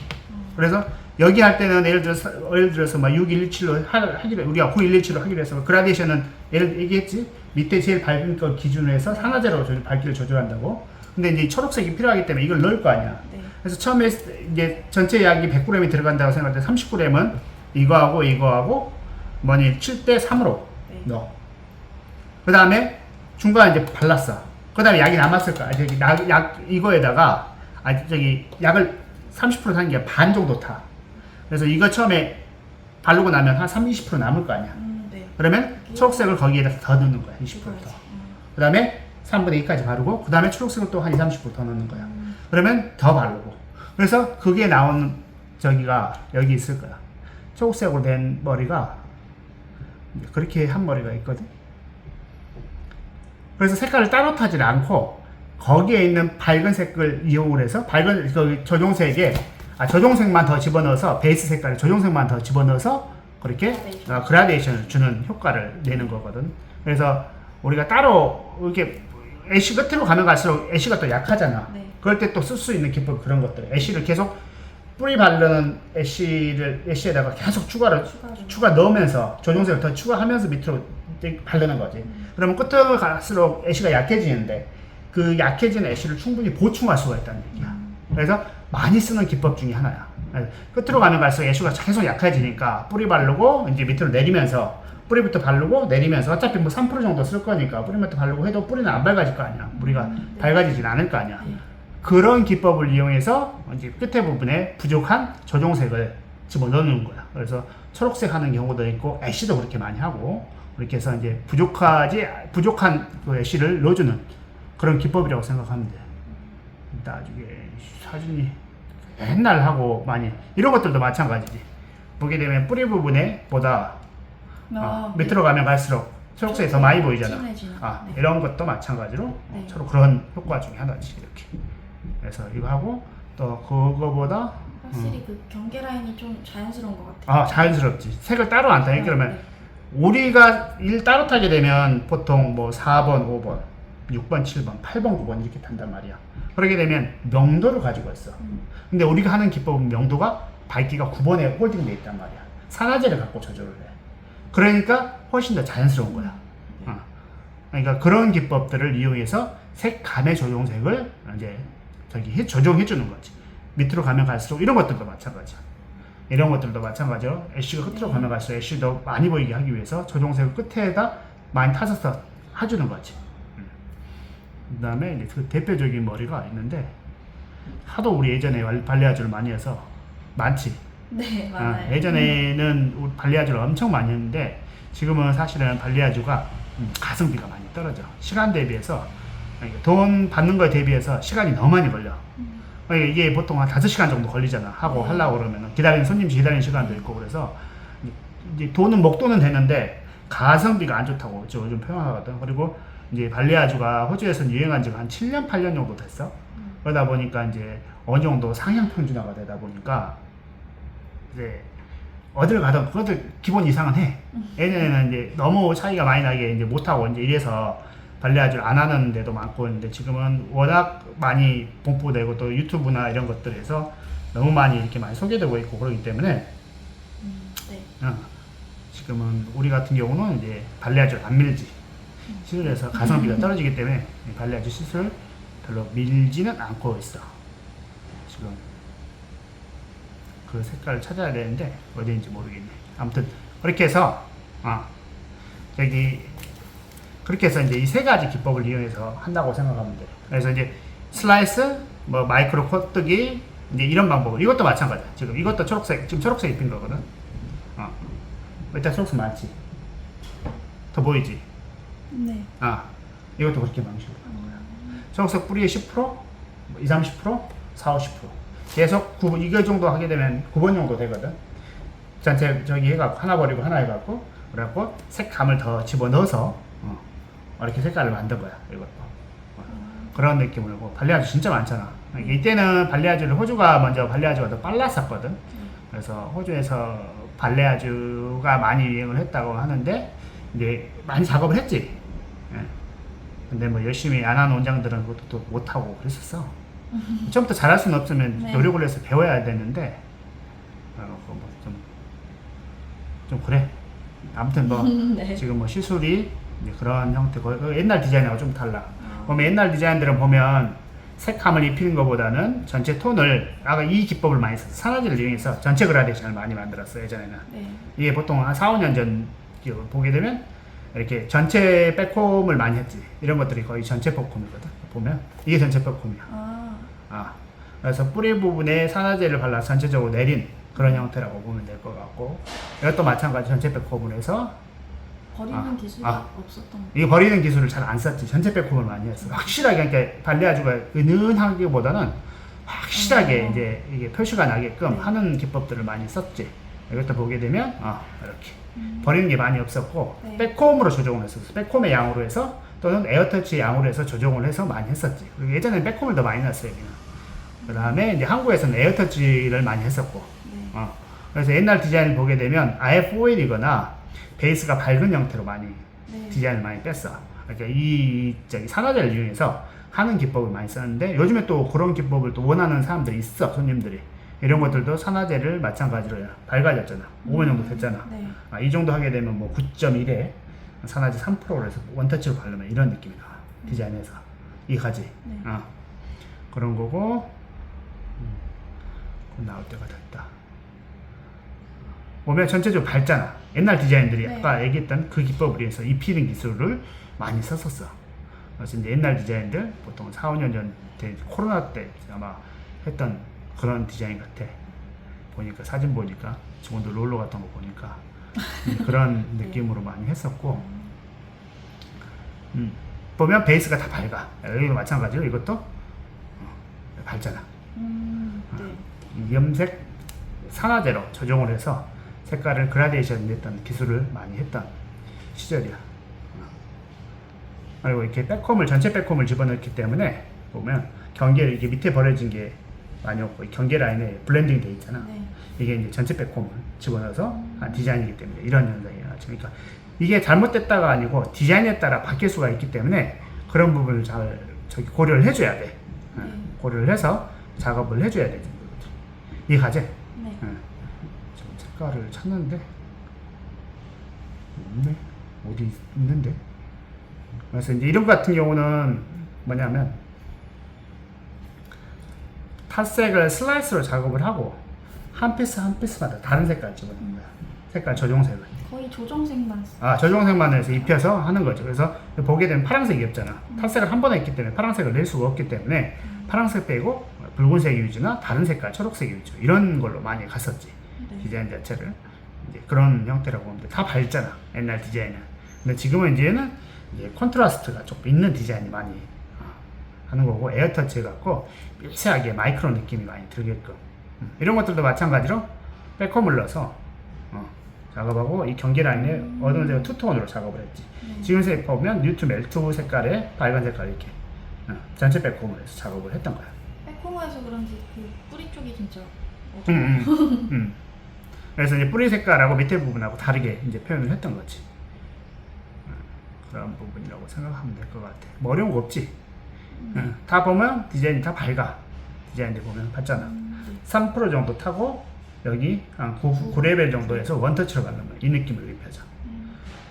그래서 여기 할 때는 예를 들어서 막 6117로 하기로 우리가 9117로 하기로 해서 그라데이션은 얘기했지? 밑에 제일 밝은 걸 기준으로 해서 산화제로 밝기를 조절한다고. 근데 이제 초록색이 필요하기 때문에 이걸 넣을 거 아니야. 네. 그래서 처음에 이제 전체 약이 100g이 들어간다고 생각할 때 30g은 이거하고 뭐니 7대 3으로 네. 넣어. 그 다음에 중간에 이제 발랐어. 그 다음에 약이 남았을 거야. 저기 약 이거에다가 저기 약을 30% 타는 게 반 정도 타. 그래서 이거 처음에 바르고 나면 한 30, 20% 남을 거 아니야. 네. 그러면 초록색을 거기에다 더 넣는 거야. 20% 더. 그 다음에 3분의 2까지 바르고, 그 다음에 초록색을 또 한 20, 30% 더 넣는 거야. 그러면 더 바르고. 그래서 그게 나오는 저기가 여기 있을 거야. 초록색으로 된 머리가 그렇게 한 머리가 있거든. 그래서 색깔을 따로 타질 않고 거기에 있는 밝은 색을 이용을 해서 밝은 그 조종색만 더 집어넣어서 베이스 색깔에 조종색만 더 집어넣어서 그렇게 그라데이션을 주는 효과를 내는 거거든. 그래서 우리가 따로 이렇게 애쉬 끝으로 가면 갈수록 애쉬가 또 약하잖아. 네. 그럴 때 또 쓸 수 있는 기법 그런 것들. 애쉬를 계속 뿌리 바르는 애쉬에다가 계속 추가 넣으면서 조종색을 더 추가하면서 밑으로 바르는 거지. 그러면 끝으로 갈수록 애쉬가 약해지는데 그 약해진 애쉬를 충분히 보충할 수가 있다는 얘기야. 그래서 많이 쓰는 기법 중에 하나야. 끝으로 가면 갈수록 애쉬가 계속 약해지니까 뿌리 바르고 이제 밑으로 내리면서 뿌리부터 바르고 내리면서 어차피 뭐 3% 정도 쓸 거니까 뿌리부터 바르고 해도 뿌리는 안 밝아질 거 아니야. 우리가 밝아지진 않을 거 아니야. 그런 기법을 이용해서 이제 끝에 부분에 부족한 조종색을 집어넣는 거야. 그래서 초록색 하는 경우도 있고 애쉬도 그렇게 많이 하고 그렇게 해서 이제 부족한 그 애쉬를 넣어주는 그런 기법이라고 생각하면 돼. 나중에 사진이 옛날 하고 많이 이런 것들도 마찬가지지. 보게 되면 뿌리 부분에 보다 밑으로 가면 갈수록 초록색이 더 많이 보이잖아. 네. 이런 것도 마찬가지로 네. 서로 그런 효과 중에 하나지 이렇게. 그래서 이거 하고 또 그거보다 확실히 그 경계 라인이 좀 자연스러운 것 같아요. 자연스럽지. 색을 따로 안 타니까 그러면 우리가 일 따로 타게 되면 보통 뭐 4번, 5번, 6번, 7번, 8번, 9번 이렇게 탄단 말이야. 그러게 되면 명도를 가지고 있어. 근데 우리가 하는 기법은 명도가 밝기가 9번에 홀딩되어 있단 말이야. 산화제를 갖고 조절을 해. 그러니까 훨씬 더 자연스러운 거야. 그러니까 그런 기법들을 이용해서 색감의 조종색을 이제 조정해 주는 거지. 밑으로 가면 갈수록 이런 것들도 마찬가지야. 이런 것들도 마찬가지로 애쉬가 끝으로 네. 가면 갈수록 애쉬도 많이 보이게 하기 위해서 조종색을 끝에다 많이 타서 해주는 거지. 그 다음에 이제 그 대표적인 머리가 있는데 하도 우리 예전에 발레아주를 많이 해서 많지. 네, 맞아요. 예전에는 우리 발레아주를 엄청 많이 했는데 지금은 사실은 발레아주가 가성비가 많이 떨어져. 시간 대비해서 돈 받는 거에 대비해서 시간이 너무 많이 걸려. 이게 보통 한 5시간 정도 걸리잖아. 하고 네. 하려고 그러면 기다리는 손님이 기다리는 시간도 있고 그래서 이제 돈은 목돈은 되는데 가성비가 안 좋다고 요즘 표현하거든. 그리고 이제 발레아주가 호주에서는 유행한 지가 한 7년, 8년 정도 됐어. 그러다 보니까 이제 어느 정도 상향 평준화가 되다 보니까 이제 어딜 가든 그것들 기본 이상은 해. 예전에는 이제 너무 차이가 많이 나게 이제 못하고 이제 이래서 발레아주를 안 하는 데도 많고 있는데 지금은 워낙 많이 공포되고 또 유튜브나 이런 것들에서 너무 많이 이렇게 많이 소개되고 있고 그러기 때문에 네. 지금은 우리 같은 경우는 이제 발레아주를 안 밀지. 시술에서 가성비가 떨어지기 때문에 발레아주 시술 별로 밀지는 않고 있어. 지금 그 색깔을 찾아야 되는데 어디인지 모르겠네. 아무튼 그렇게 해서 여기 그렇게 해서 이제 이 세 가지 기법을 이용해서 한다고 생각하면 돼. 그래서 이제 슬라이스, 뭐 마이크로 코뜨기 이제 이런 방법을 이것도 마찬가지야. 지금 이것도 초록색 지금 초록색 입힌 거거든. 일단 초록색 많지. 더 보이지? 네. 이것도 그렇게 방식으로 하는 거야. 초록색 뿌리의 10%, 20, 30%, 4, 50%. 계속 이거 정도 하게 되면 9번 정도 되거든. 전체 저기 해갖고 하나 버리고 하나 해갖고 그래갖고 색감을 더 집어넣어서 이렇게 색깔을 만든 거야. 이것도 그런 느낌으로 발레아주 진짜 많잖아. 이때는 발레아주를 호주가 먼저 발레아주가 더 빨랐었거든. 그래서 호주에서 발레아주가 많이 유행을 했다고 하는데 이제 많이 작업을 했지. 근데 뭐 열심히 안 하는 원장들은 그것도 또 못하고 그랬었어. 처음부터 잘할 수는 없으면 네. 노력을 해서 배워야 되는데 좀 그래. 아무튼 뭐 네. 지금 뭐 시술이 이제 그런 형태고 옛날 디자인하고 좀 달라. 보면 옛날 디자인들은 보면 색감을 입히는 것보다는 전체 톤을 아까 이 기법을 많이 써서 산화제를 이용해서 전체 그라데이션을 많이 만들었어 예전에는. 네. 이게 보통 한 4, 5년 전 보게 되면 이렇게 전체 백홈을 많이 했지. 이런 것들이 거의 전체 백홈이거든. 보면 이게 전체 백홈이야. 그래서 뿌리 부분에 산화제를 발라서 전체적으로 내린 그런 형태라고 보면 될 것 같고 이것도 마찬가지 전체 백홈을 해서 버리는 기술이 없었던 거. 이게 버리는 기술을 잘 안 썼지. 전체 백홈을 많이 했어. 확실하게 그러니까 발레아주가 은은하기보다는 확실하게 이제 이게 표시가 나게끔 하는 기법들을 많이 썼지. 이것도 보게 되면 이렇게 버리는 게 많이 없었고 네. 백홈으로 조정을 했었어. 백홈의 양으로 해서 또는 에어터치 양으로 해서 조정을 해서 많이 했었지. 그리고 예전에는 백홈을 더 많이 넣었어요. 그 다음에 이제 한국에서는 에어터치를 많이 했었고 네. 그래서 옛날 디자인을 보게 되면 아예 포일이거나 베이스가 밝은 형태로 많이 네. 디자인을 많이 뺐어. 그러니까 이 산화제를 이용해서 하는 기법을 많이 썼는데 요즘에 또 그런 기법을 또 원하는 사람들이 있어. 손님들이 이런 것들도 산화제를 마찬가지로 밝아졌잖아. 5년 정도 됐잖아. 네. 이 정도 하게 되면 뭐 9.1에 산화제 3%로 해서 원터치로 바르면 이런 느낌이 나와. 디자인에서 이 가지. 네. 그런 거고 나올 때가 됐다. 보면 전체적으로 밝잖아. 옛날 디자인들이 네. 아까 얘기했던 그 기법을 위해서 입히는 기술을 많이 썼었어. 그래서 이제 옛날 디자인들 보통 4, 5년 전 코로나 때 아마 했던 그런 디자인 같아. 보니까 사진 보니까 직원들 롤러 같은 거 보니까 그런 느낌으로 많이 했었고 보면 베이스가 다 밝아. 여기도 마찬가지로 이것도 밝잖아. 네. 염색 산화제로 조정을 해서 색깔을 그라데이션 냈던 기술을 많이 했던 시절이야. 그리고 이렇게 백홈을 전체 백홈을 집어넣기 때문에 보면 경계를 이게 밑에 버려진 게 많이 없고 경계 라인에 블렌딩 돼 있잖아. 네. 이게 이제 전체 백홈을 집어넣어서 한 디자인이기 때문에 이런 현상이 나죠. 그러니까 이게 잘못됐다가 아니고 디자인에 따라 바뀔 수가 있기 때문에 그런 부분을 잘 고려를 해줘야 돼. 네. 고려를 해서 작업을 해줘야 되지. 이해가지? 네. 지금 색깔을 찾는데 없네. 어디 있는데? 그래서 이제 이런 것 같은 경우는 뭐냐면 탈색을 슬라이스로 작업을 하고 한 피스 한 피스마다 다른 색깔 집어넣는 거야. 색깔 조정색을. 거의 조정색만. 조정색만 해서 입혀서 하는 거죠. 그래서 보게 되면 파란색이 없잖아. 탈색을 한 번에 했기 때문에 파란색을 낼 수가 없기 때문에 파란색 빼고 붉은색 위주나 다른 색깔 초록색 위주 이런 걸로 많이 갔었지. 네. 디자인 자체를 이제 그런 형태라고 보면 돼. 다 밝잖아. 옛날 디자인은. 근데 지금은 이제는 이제 컨트라스트가 좀 있는 디자인이 많이 하는 거고 에어터치 해갖고 미세하게 마이크로 느낌이 많이 들게끔 이런 것들도 마찬가지로 백홈을 넣어서 작업하고 이 경계 라인에 어두운 색을 투톤으로 작업을 했지. 지금 색 보면 뉴트 멜트 색깔에 밝은 색깔 이렇게 전체 백홈을 해서 작업을 했던 거야. 백홈에서 그런지 그 뿌리 쪽이 진짜. 그래서 이제 뿌리 색깔하고 밑에 부분하고 다르게 이제 표현을 했던 거지. 그런 부분이라고 생각하면 될 것 같아. 뭐 어려운 거 없지. 다 보면 디자인이 다 밝아. 디자인들 보면 봤잖아. 3% 정도 타고 여기 한 9레벨 정도에서 원터치로 가는 거야. 이 느낌을 입혀져.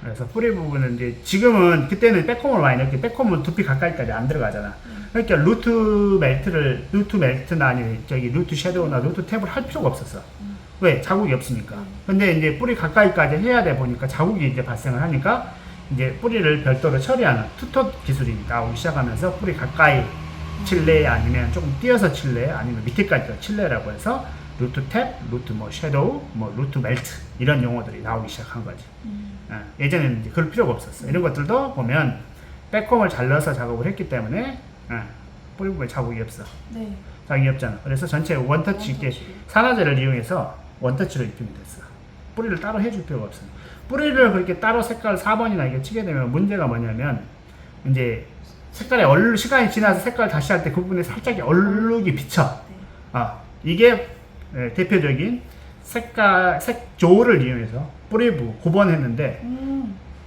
그래서 뿌리 부분은 이제 지금은 그때는 백홈을 많이 넣었기 백홈은 두피 가까이까지 안 들어가잖아. 그러니까 루트 멜트나 아니면 저기 루트 섀도우나 루트 탭을 할 필요가 없었어. 왜? 자국이 없으니까. 근데 이제 뿌리 가까이까지 해야 돼 보니까 자국이 이제 발생을 하니까 이제 뿌리를 별도로 처리하는 투톤 기술이 나오기 시작하면서 뿌리 가까이 칠래 아니면 조금 띄어서 칠래 아니면 밑에까지 칠래라고 해서 루트 탭, 루트 뭐 섀도우, 뭐 루트 멜트 이런 용어들이 나오기 시작한 거지. 예전에는 이제 그럴 필요가 없었어. 이런 것들도 보면 백홈을 잘 넣어서 작업을 했기 때문에 뿌리 부분에 자국이 없어. 네. 자국이 없잖아. 그래서 전체 원터치 있게 산화제를 이용해서 원터치로 입히면 됐어. 뿌리를 따로 해줄 필요가 없어. 뿌리를 그렇게 따로 색깔 4번이나 이게 치게 되면 문제가 뭐냐면 이제 색깔에 시간이 지나서 색깔 다시 할 때 그 부분에 살짝 얼룩이 비쳐. 이게 대표적인 색조를 이용해서 뿌리부 9번 했는데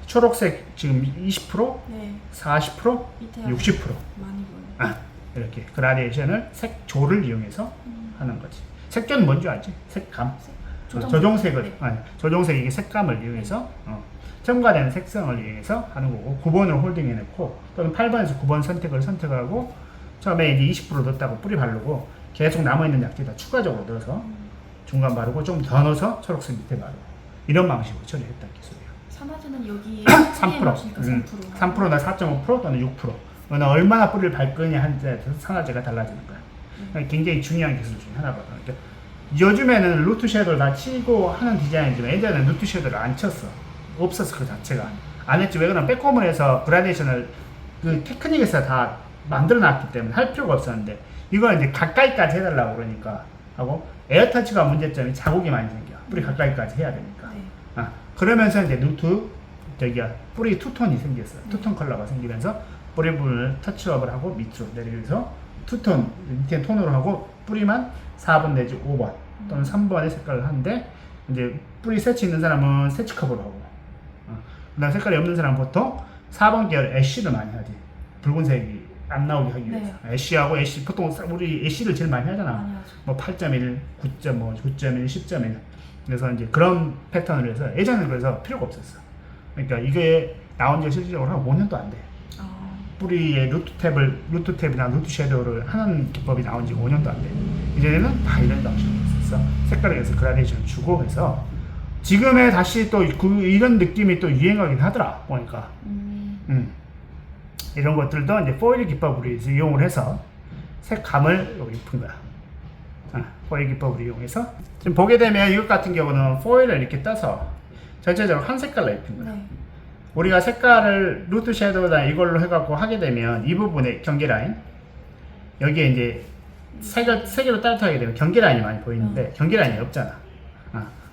초록색 지금 20%, 네. 40%, 밑에 60% 많이 보여. 이렇게 그라데이션을 색조를 이용해서 하는 거지. 색조는 뭔지 알지? 색감. 조정색을 네. 조정색 이게 색감을 이용해서 첨가되는 색상을 이용해서 하는 거고 9번으로 홀딩해 놓고 또는 8번에서 9번 선택하고 처음에 이제 20% 넣었다고 뿌리 바르고 계속 남아있는 약재다 추가적으로 넣어서 중간 바르고 좀 더 넣어서 초록색 밑에 바르고 이런 방식으로 처리했던 기술이에요. 산화제는 여기 3%, 3%. 3%나 4.5% 또는 6%. 너는 얼마나 뿌리를 밟거냐 하는 데 따라서 산화제가 달라지는 거야. 굉장히 중요한 기술 중에 하나거든. 그러니까 요즘에는 루트 섀도우를 다 치고 하는 디자인이지만 예전에는 루트 섀도우를 안 쳤어. 없었어 그 자체가. 안 했지. 왜 그러면 백홈을 해서 그라데이션을 그 테크닉에서 다 만들어 놨기 때문에 할 필요가 없었는데 이건 이제 가까이까지 해달라고 그러니까 하고 에어터치가 문제점이 자국이 많이 생겨. 뿌리 가까이까지 해야 되니까. 네. 그러면서 이제 뿌리 투톤이 생겼어요. 투톤 컬러가 생기면서 뿌리 부분을 터치업을 하고 밑으로 내리면서 투톤 밑에 톤으로 하고 뿌리만 4번 내지 5번 또는 3번의 색깔을 하는데 이제 뿌리 세치 있는 사람은 세치 컵으로 하고 그다음 색깔이 없는 사람은 보통 4번 계열 애쉬를 많이 하지. 붉은색이 안 나오게 하기 위해서. 네. 애쉬하고 애쉬 보통 우리 애쉬를 제일 많이 하잖아. 많이 하죠. 뭐 8.1, 9.5, 9.1, 10.1 그래서 이제 그런 패턴을 해서 예전에는 그래서 필요가 없었어. 그러니까 이게 나온 지 실질적으로 한 5년도 안 돼. 뿌리에 루트 탭이나 루트 섀도우를 하는 기법이 나온 지 5년도 안 돼. 이제는 다 이런 방식으로 했었어. 색깔을 해서 그라데이션 주고 해서 지금에 다시 또 이런 느낌이 또 유행하긴 하더라 보니까. 이런 것들도 이제 포일 기법으로 이용을 해서 색감을 여기 입힌 거야. 포일 기법으로 이용해서 지금 보게 되면 이것 같은 경우는 포일을 이렇게 떠서 전체적으로 한 색깔로 입힌 거야. 네. 우리가 색깔을 루트 섀도우나 이걸로 해갖고 하게 되면 이 부분에 경계 라인 여기에 이제 색으로 따뜻하게 되면 경계 라인이 많이 보이는데 경계 라인이 없잖아.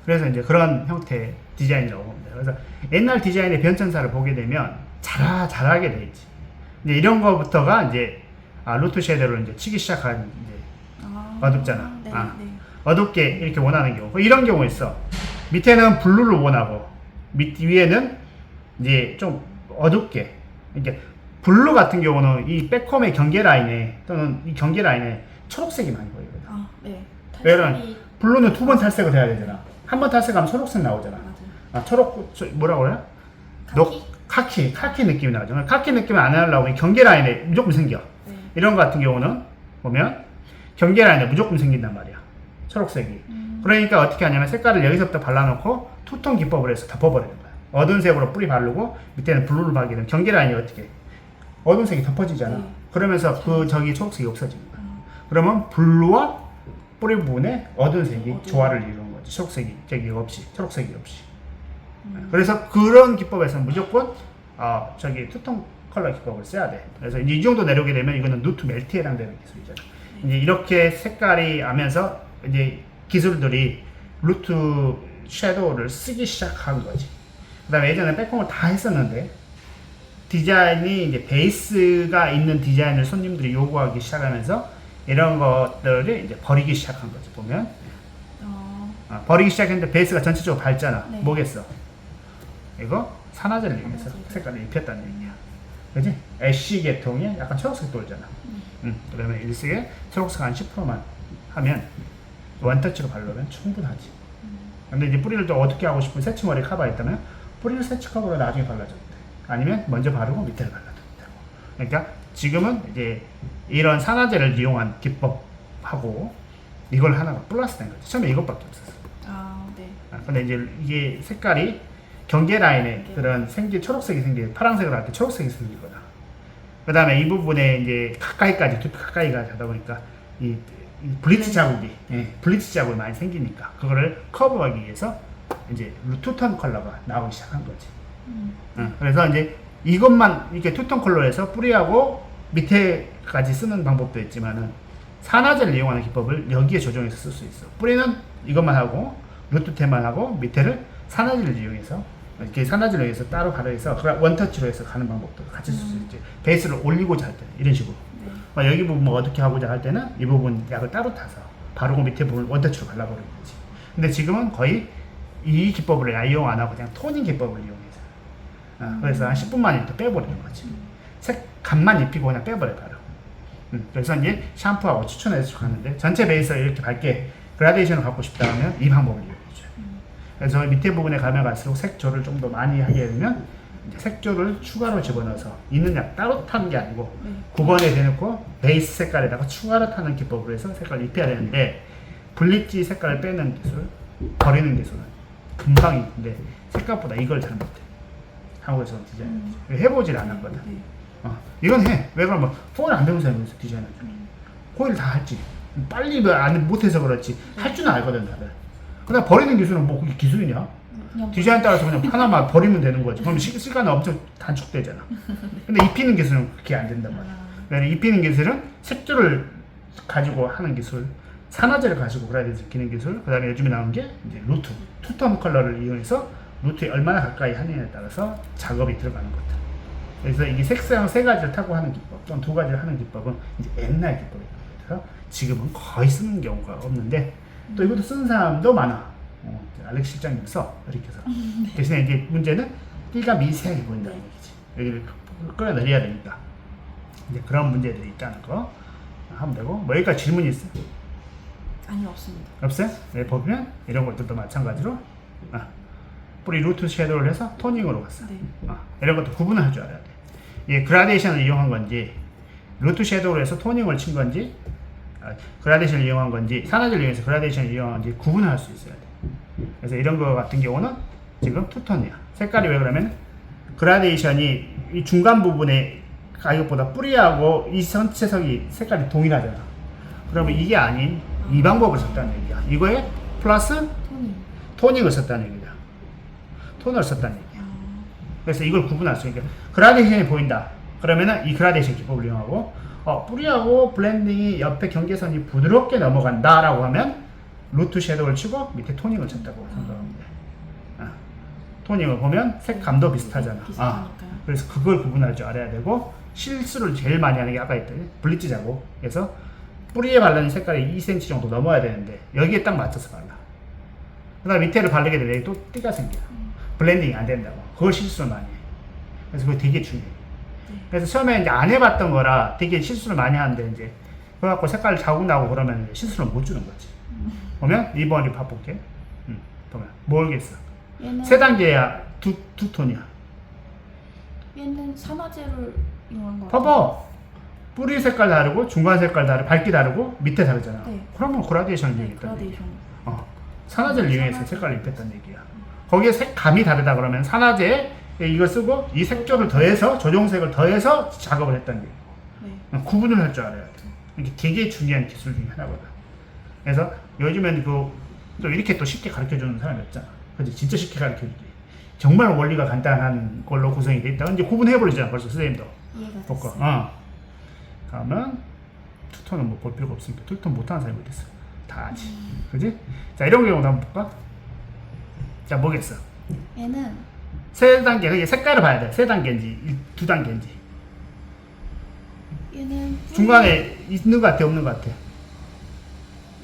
그래서 이제 그런 형태의 디자인이라고 보면 돼요. 그래서 옛날 디자인의 변천사를 보게 되면 잘하게 돼 있지. 이제 이런 거부터가 이제 루트 섀도우를 이제 치기 시작한 이제 어둡잖아. 네. 어둡게 이렇게 원하는 경우. 이런 경우 있어. 밑에는 블루를 원하고 위에는 이제 좀 어둡게. 이게 블루 같은 경우는 이 백홈의 경계 라인에 또는 이 경계 라인에 초록색이 많이 보이거든. 네. 왜냐면 블루는 2번 탈색을 해야 되잖아. 한 번 탈색하면 초록색 나오잖아. 맞아요. 뭐라고 그래? 카키? 카키 느낌이 나죠. 카키 느낌을 안 하려고 이 경계 라인에 무조건 생겨. 이런 거 같은 경우는 보면 경계 라인에 무조건 생긴단 말이야. 초록색이. 그러니까 어떻게 하냐면 색깔을 여기서부터 발라놓고 투톤 기법을 해서 덮어버리는 거야. 어두운 색으로 뿌리 바르고 밑에는 블루를 바르게 되면 경계 라인이 어떻게 어두운 색이 덮어지잖아. 네. 그러면서 그 저기 초록색이 없어지는 거야. 그러면 블루와 뿌리 부분에 어두운 색이 조화를 이루는 거지. 초록색이 저기 없이 초록색이 없이. 그래서 그런 기법에서는 무조건 저기 투톤 컬러 기법을 써야 돼. 그래서 이제 이 정도 내려오게 되면 이거는 누트 멜트에 해당되는 기술이잖아. 이제 이렇게 색깔이 하면서 이제 기술들이 루트 섀도우를 쓰기 시작한 거지. 그 다음에 예전에 백홈을 다 했었는데 디자인이 이제 베이스가 있는 디자인을 손님들이 요구하기 시작하면서 이런 것들을 이제 버리기 시작한 거지. 보면 버리기 시작했는데 베이스가 전체적으로 밝잖아. 네. 뭐겠어? 이거 산화제를 이용해서 색깔을 입혔다는 얘기야. 그지? 애쉬 계통에 약간 초록색 돌잖아. 그러면 일색에 초록색 한 10%만 하면 원터치로 바르면 충분하지. 근데 이제 뿌리를 또 어떻게 하고 싶으면 세치머리 커버했다면 뿌리를 세치 커버로 나중에 발라줘도 돼. 아니면 먼저 바르고 밑에를 발라도 되고. 그러니까 지금은 이제 이런 산화제를 이용한 기법하고 이걸 하나가 플러스 된 거지. 처음에 이것밖에 없었어. 네. 근데 이제 이게 색깔이 경계 라인에 그런 초록색이 생기, 파란색을 할 때 초록색이 생기거나. 그 다음에 이 부분에 이제 가까이까지, 두피 가까이가 하다 보니까 이 블리치 자국이, 블리치 자국이 많이 생기니까 그거를 커버하기 위해서 이제 투톤 컬러가 나오기 시작한 거지. 그래서 이제 이것만 이렇게 투톤 컬러에서 뿌리하고 밑에까지 쓰는 방법도 있지만은 산화제를 이용하는 기법을 여기에 조정해서 쓸 수 있어. 뿌리는 이것만 하고 루트테만 하고 밑에를 산화제를 이용해서 이렇게 산화제를 이용해서 따로 바르해서 원터치로 해서 가는 방법도 같이 쓸 수 있지. 베이스를 올리고자 할 때는 이런 식으로. 여기 부분 뭐 어떻게 하고자 할 때는 이 부분 약을 따로 타서 바르고 밑에 부분 원터치로 발라버리는 거지. 근데 지금은 거의 이 기법을 이용 안 하고 그냥 토닝 기법을 이용해서 그래서 한 10분만 더 빼버리는 거지. 색감만 입히고 그냥 빼버려 바로. 그래서 이제 샴푸하고 추천해서 가는데 전체 베이스를 이렇게 밝게 그라데이션을 갖고 싶다 하면 이 방법을 이용해줘요. 그래서 밑에 부분에 가면 갈수록 색조를 좀 더 많이 하게 되면 이제 색조를 추가로 집어넣어서 있는 약 따로 타는 게 아니고 9번에 대놓고 베이스 색깔에다가 추가로 타는 기법으로 해서 색깔을 입혀야 되는데 블리치 색깔을 빼는 기술, 버리는 기술은 금방 있는데 생각보다 이걸 잘 못해. 한국에서는 디자인 해보질 않았거든. 이건 해. 왜 그러면 포일 안 배운 사람이 있어 디자이너 중에. 포일 다 할지. 빨리 안 못해서 그렇지 할 줄은 알거든 다들. 그냥 버리는 기술은 뭐 그게 기술이냐? 디자인 따라서 그냥 하나만 버리면 되는 거지. 그럼 시간이 엄청 단축되잖아. 근데 입히는 기술은 그렇게 안 된단 말이야. 그러니까 입히는 기술은 색조를 가지고 하는 기술, 산화제를 가지고 그라데이션 기는 기술, 그 다음에 요즘에 나온 게 이제 루트, 투톤 컬러를 이용해서 루트에 얼마나 가까이 하느냐에 따라서 작업이 들어가는 것들. 그래서 이게 색상 세 가지를 타고 하는 기법, 또는 두 가지를 하는 기법은 이제 옛날 기법이라고 해서 지금은 거의 쓰는 경우가 없는데 또 이것도 쓰는 사람도 많아. 알렉스 실장님 써 이렇게 해서 대신에 이제 문제는 띠가 미세하게 보인다는 얘기지. 여기를 끌어내려야 되니까 이제 그런 문제들이 있다는 거 하면 되고. 뭐 여기까지 질문이 있어? 아니 없습니다. 없어요? 네, 보면 이런 것들도 마찬가지로 뿌리 루트 섀도우를 해서 토닝으로 갔어. 이런 것도 구분을 할 줄 알아야 돼. 이게 그라데이션을 이용한 건지 루트 섀도우를 해서 토닝을 친 건지 그라데이션을 이용한 건지 산화제를 이용해서 그라데이션을 이용한 건지 구분을 할 수 있어야 돼. 그래서 이런 거 같은 경우는 지금 투톤이야. 색깔이 왜 그러면 그라데이션이 이 중간 부분에 가격보다 뿌리하고 이 전체석이 색깔이 동일하잖아. 그러면 이게 아닌 이 방법을 썼다는 얘기야. 이거에 플러스 토닝을 썼다는 얘기야. 톤을 썼다는 얘기야. 그래서 이걸 구분할 수 있으니까 그라데이션이 보인다. 그러면은 이 그라데이션 기법을 이용하고 뿌리하고 블렌딩이 옆에 경계선이 부드럽게 넘어간다라고 하면 루트 섀도우를 치고 밑에 토닝을 쳤다고 생각하면 돼. 토닝을 보면 색감도 비슷하잖아. 그래서 그걸 구분할 줄 알아야 되고 실수를 제일 많이 하는 게 아까 했더니 블리치 자국. 그래서 뿌리에 바르는 색깔이 2cm 정도 넘어야 되는데 여기에 딱 맞춰서 발라. 그 다음에 밑에를 바르게 되면 또 띠가 생겨. 블렌딩이 안 된다고. 그걸 실수를 많이 해. 그래서 그게 되게 중요해. 그래서 처음에 이제 안 해봤던 거라 되게 실수를 많이 하는데 이제 그래갖고 색깔 자국 나고 그러면 실수를 못 주는 거지. 보면 2번이 바볼게. 보면 모르겠어. 세 단계야. 두 톤이야. 얘는 산화제를 이용한 거 같아요. 봐봐. 뿌리 색깔 다르고 중간 색깔 다르고 밝기 다르고 밑에 다르잖아. 그러면 그라데이션을 이용했다. 그라데이션. 산화제를 이용해서 색깔을 입혔다는 얘기야. 거기에 색감이 다르다 그러면 산화제에 이걸 쓰고 이 색조를 더해서 조정색을 더해서 작업을 했다는 얘기. 네. 구분을 할 줄 알아야 돼. 이게 되게 중요한 기술 중에 하나거든. 그래서 요즘에는 또 이렇게 또 쉽게 가르쳐 주는 사람이 없잖아. 그치? 진짜 쉽게 가르쳐 주지. 정말 원리가 간단한 걸로 구성이 돼 있다. 이제 구분해버리잖아. 벌써 선생님도. 이해가 볼까? 됐어요. 그러면 투톤은 뭐 볼 필요가 없으니까 투톤 못하는 사람이 어딨어. 다 하지. 그지? 자, 이런 경우도 한번 볼까? 자, 뭐겠어? 얘는 세 단계, 그게 색깔을 봐야 돼. 세 단계인지, 두 단계인지. 얘는 중간에 있는 것 같아, 없는 것 같아?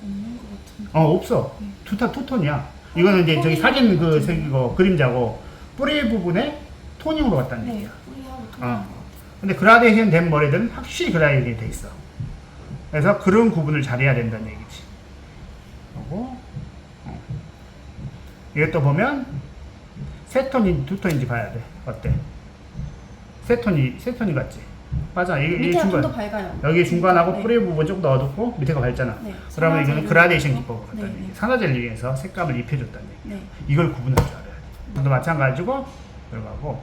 없는 것 같은데. 없어. 투톤이야. 이거는 이제 저기 사진 그 색이고 그림자고 뿌리 부분에 토닝으로 갔다는 네, 얘기야. 뿌리하고 어. 토ning. 근데 그라데이션 된 머리들은 확실히 그라데이션이 돼 있어. 그래서 그런 구분을 잘해야 된다는 얘기지. 그리고 이것도 보면 세 톤인지 두 톤인지 봐야 돼. 어때? 세 톤이 같지? 맞아. 이게 밑에가 좀 중간. 더 밝아요. 여기 중간하고 네. 뿌리 부분 조금 더 어둡고 밑에가 밝잖아. 네. 그러면 이거는 산화제를 그라데이션 이용해서- 기법으로 갔다는 네, 얘기. 네. 산화제를 이용해서 색감을 입혀줬다는 얘기. 네. 이걸 구분할 줄 알아야 돼. 또 마찬가지고 들어가고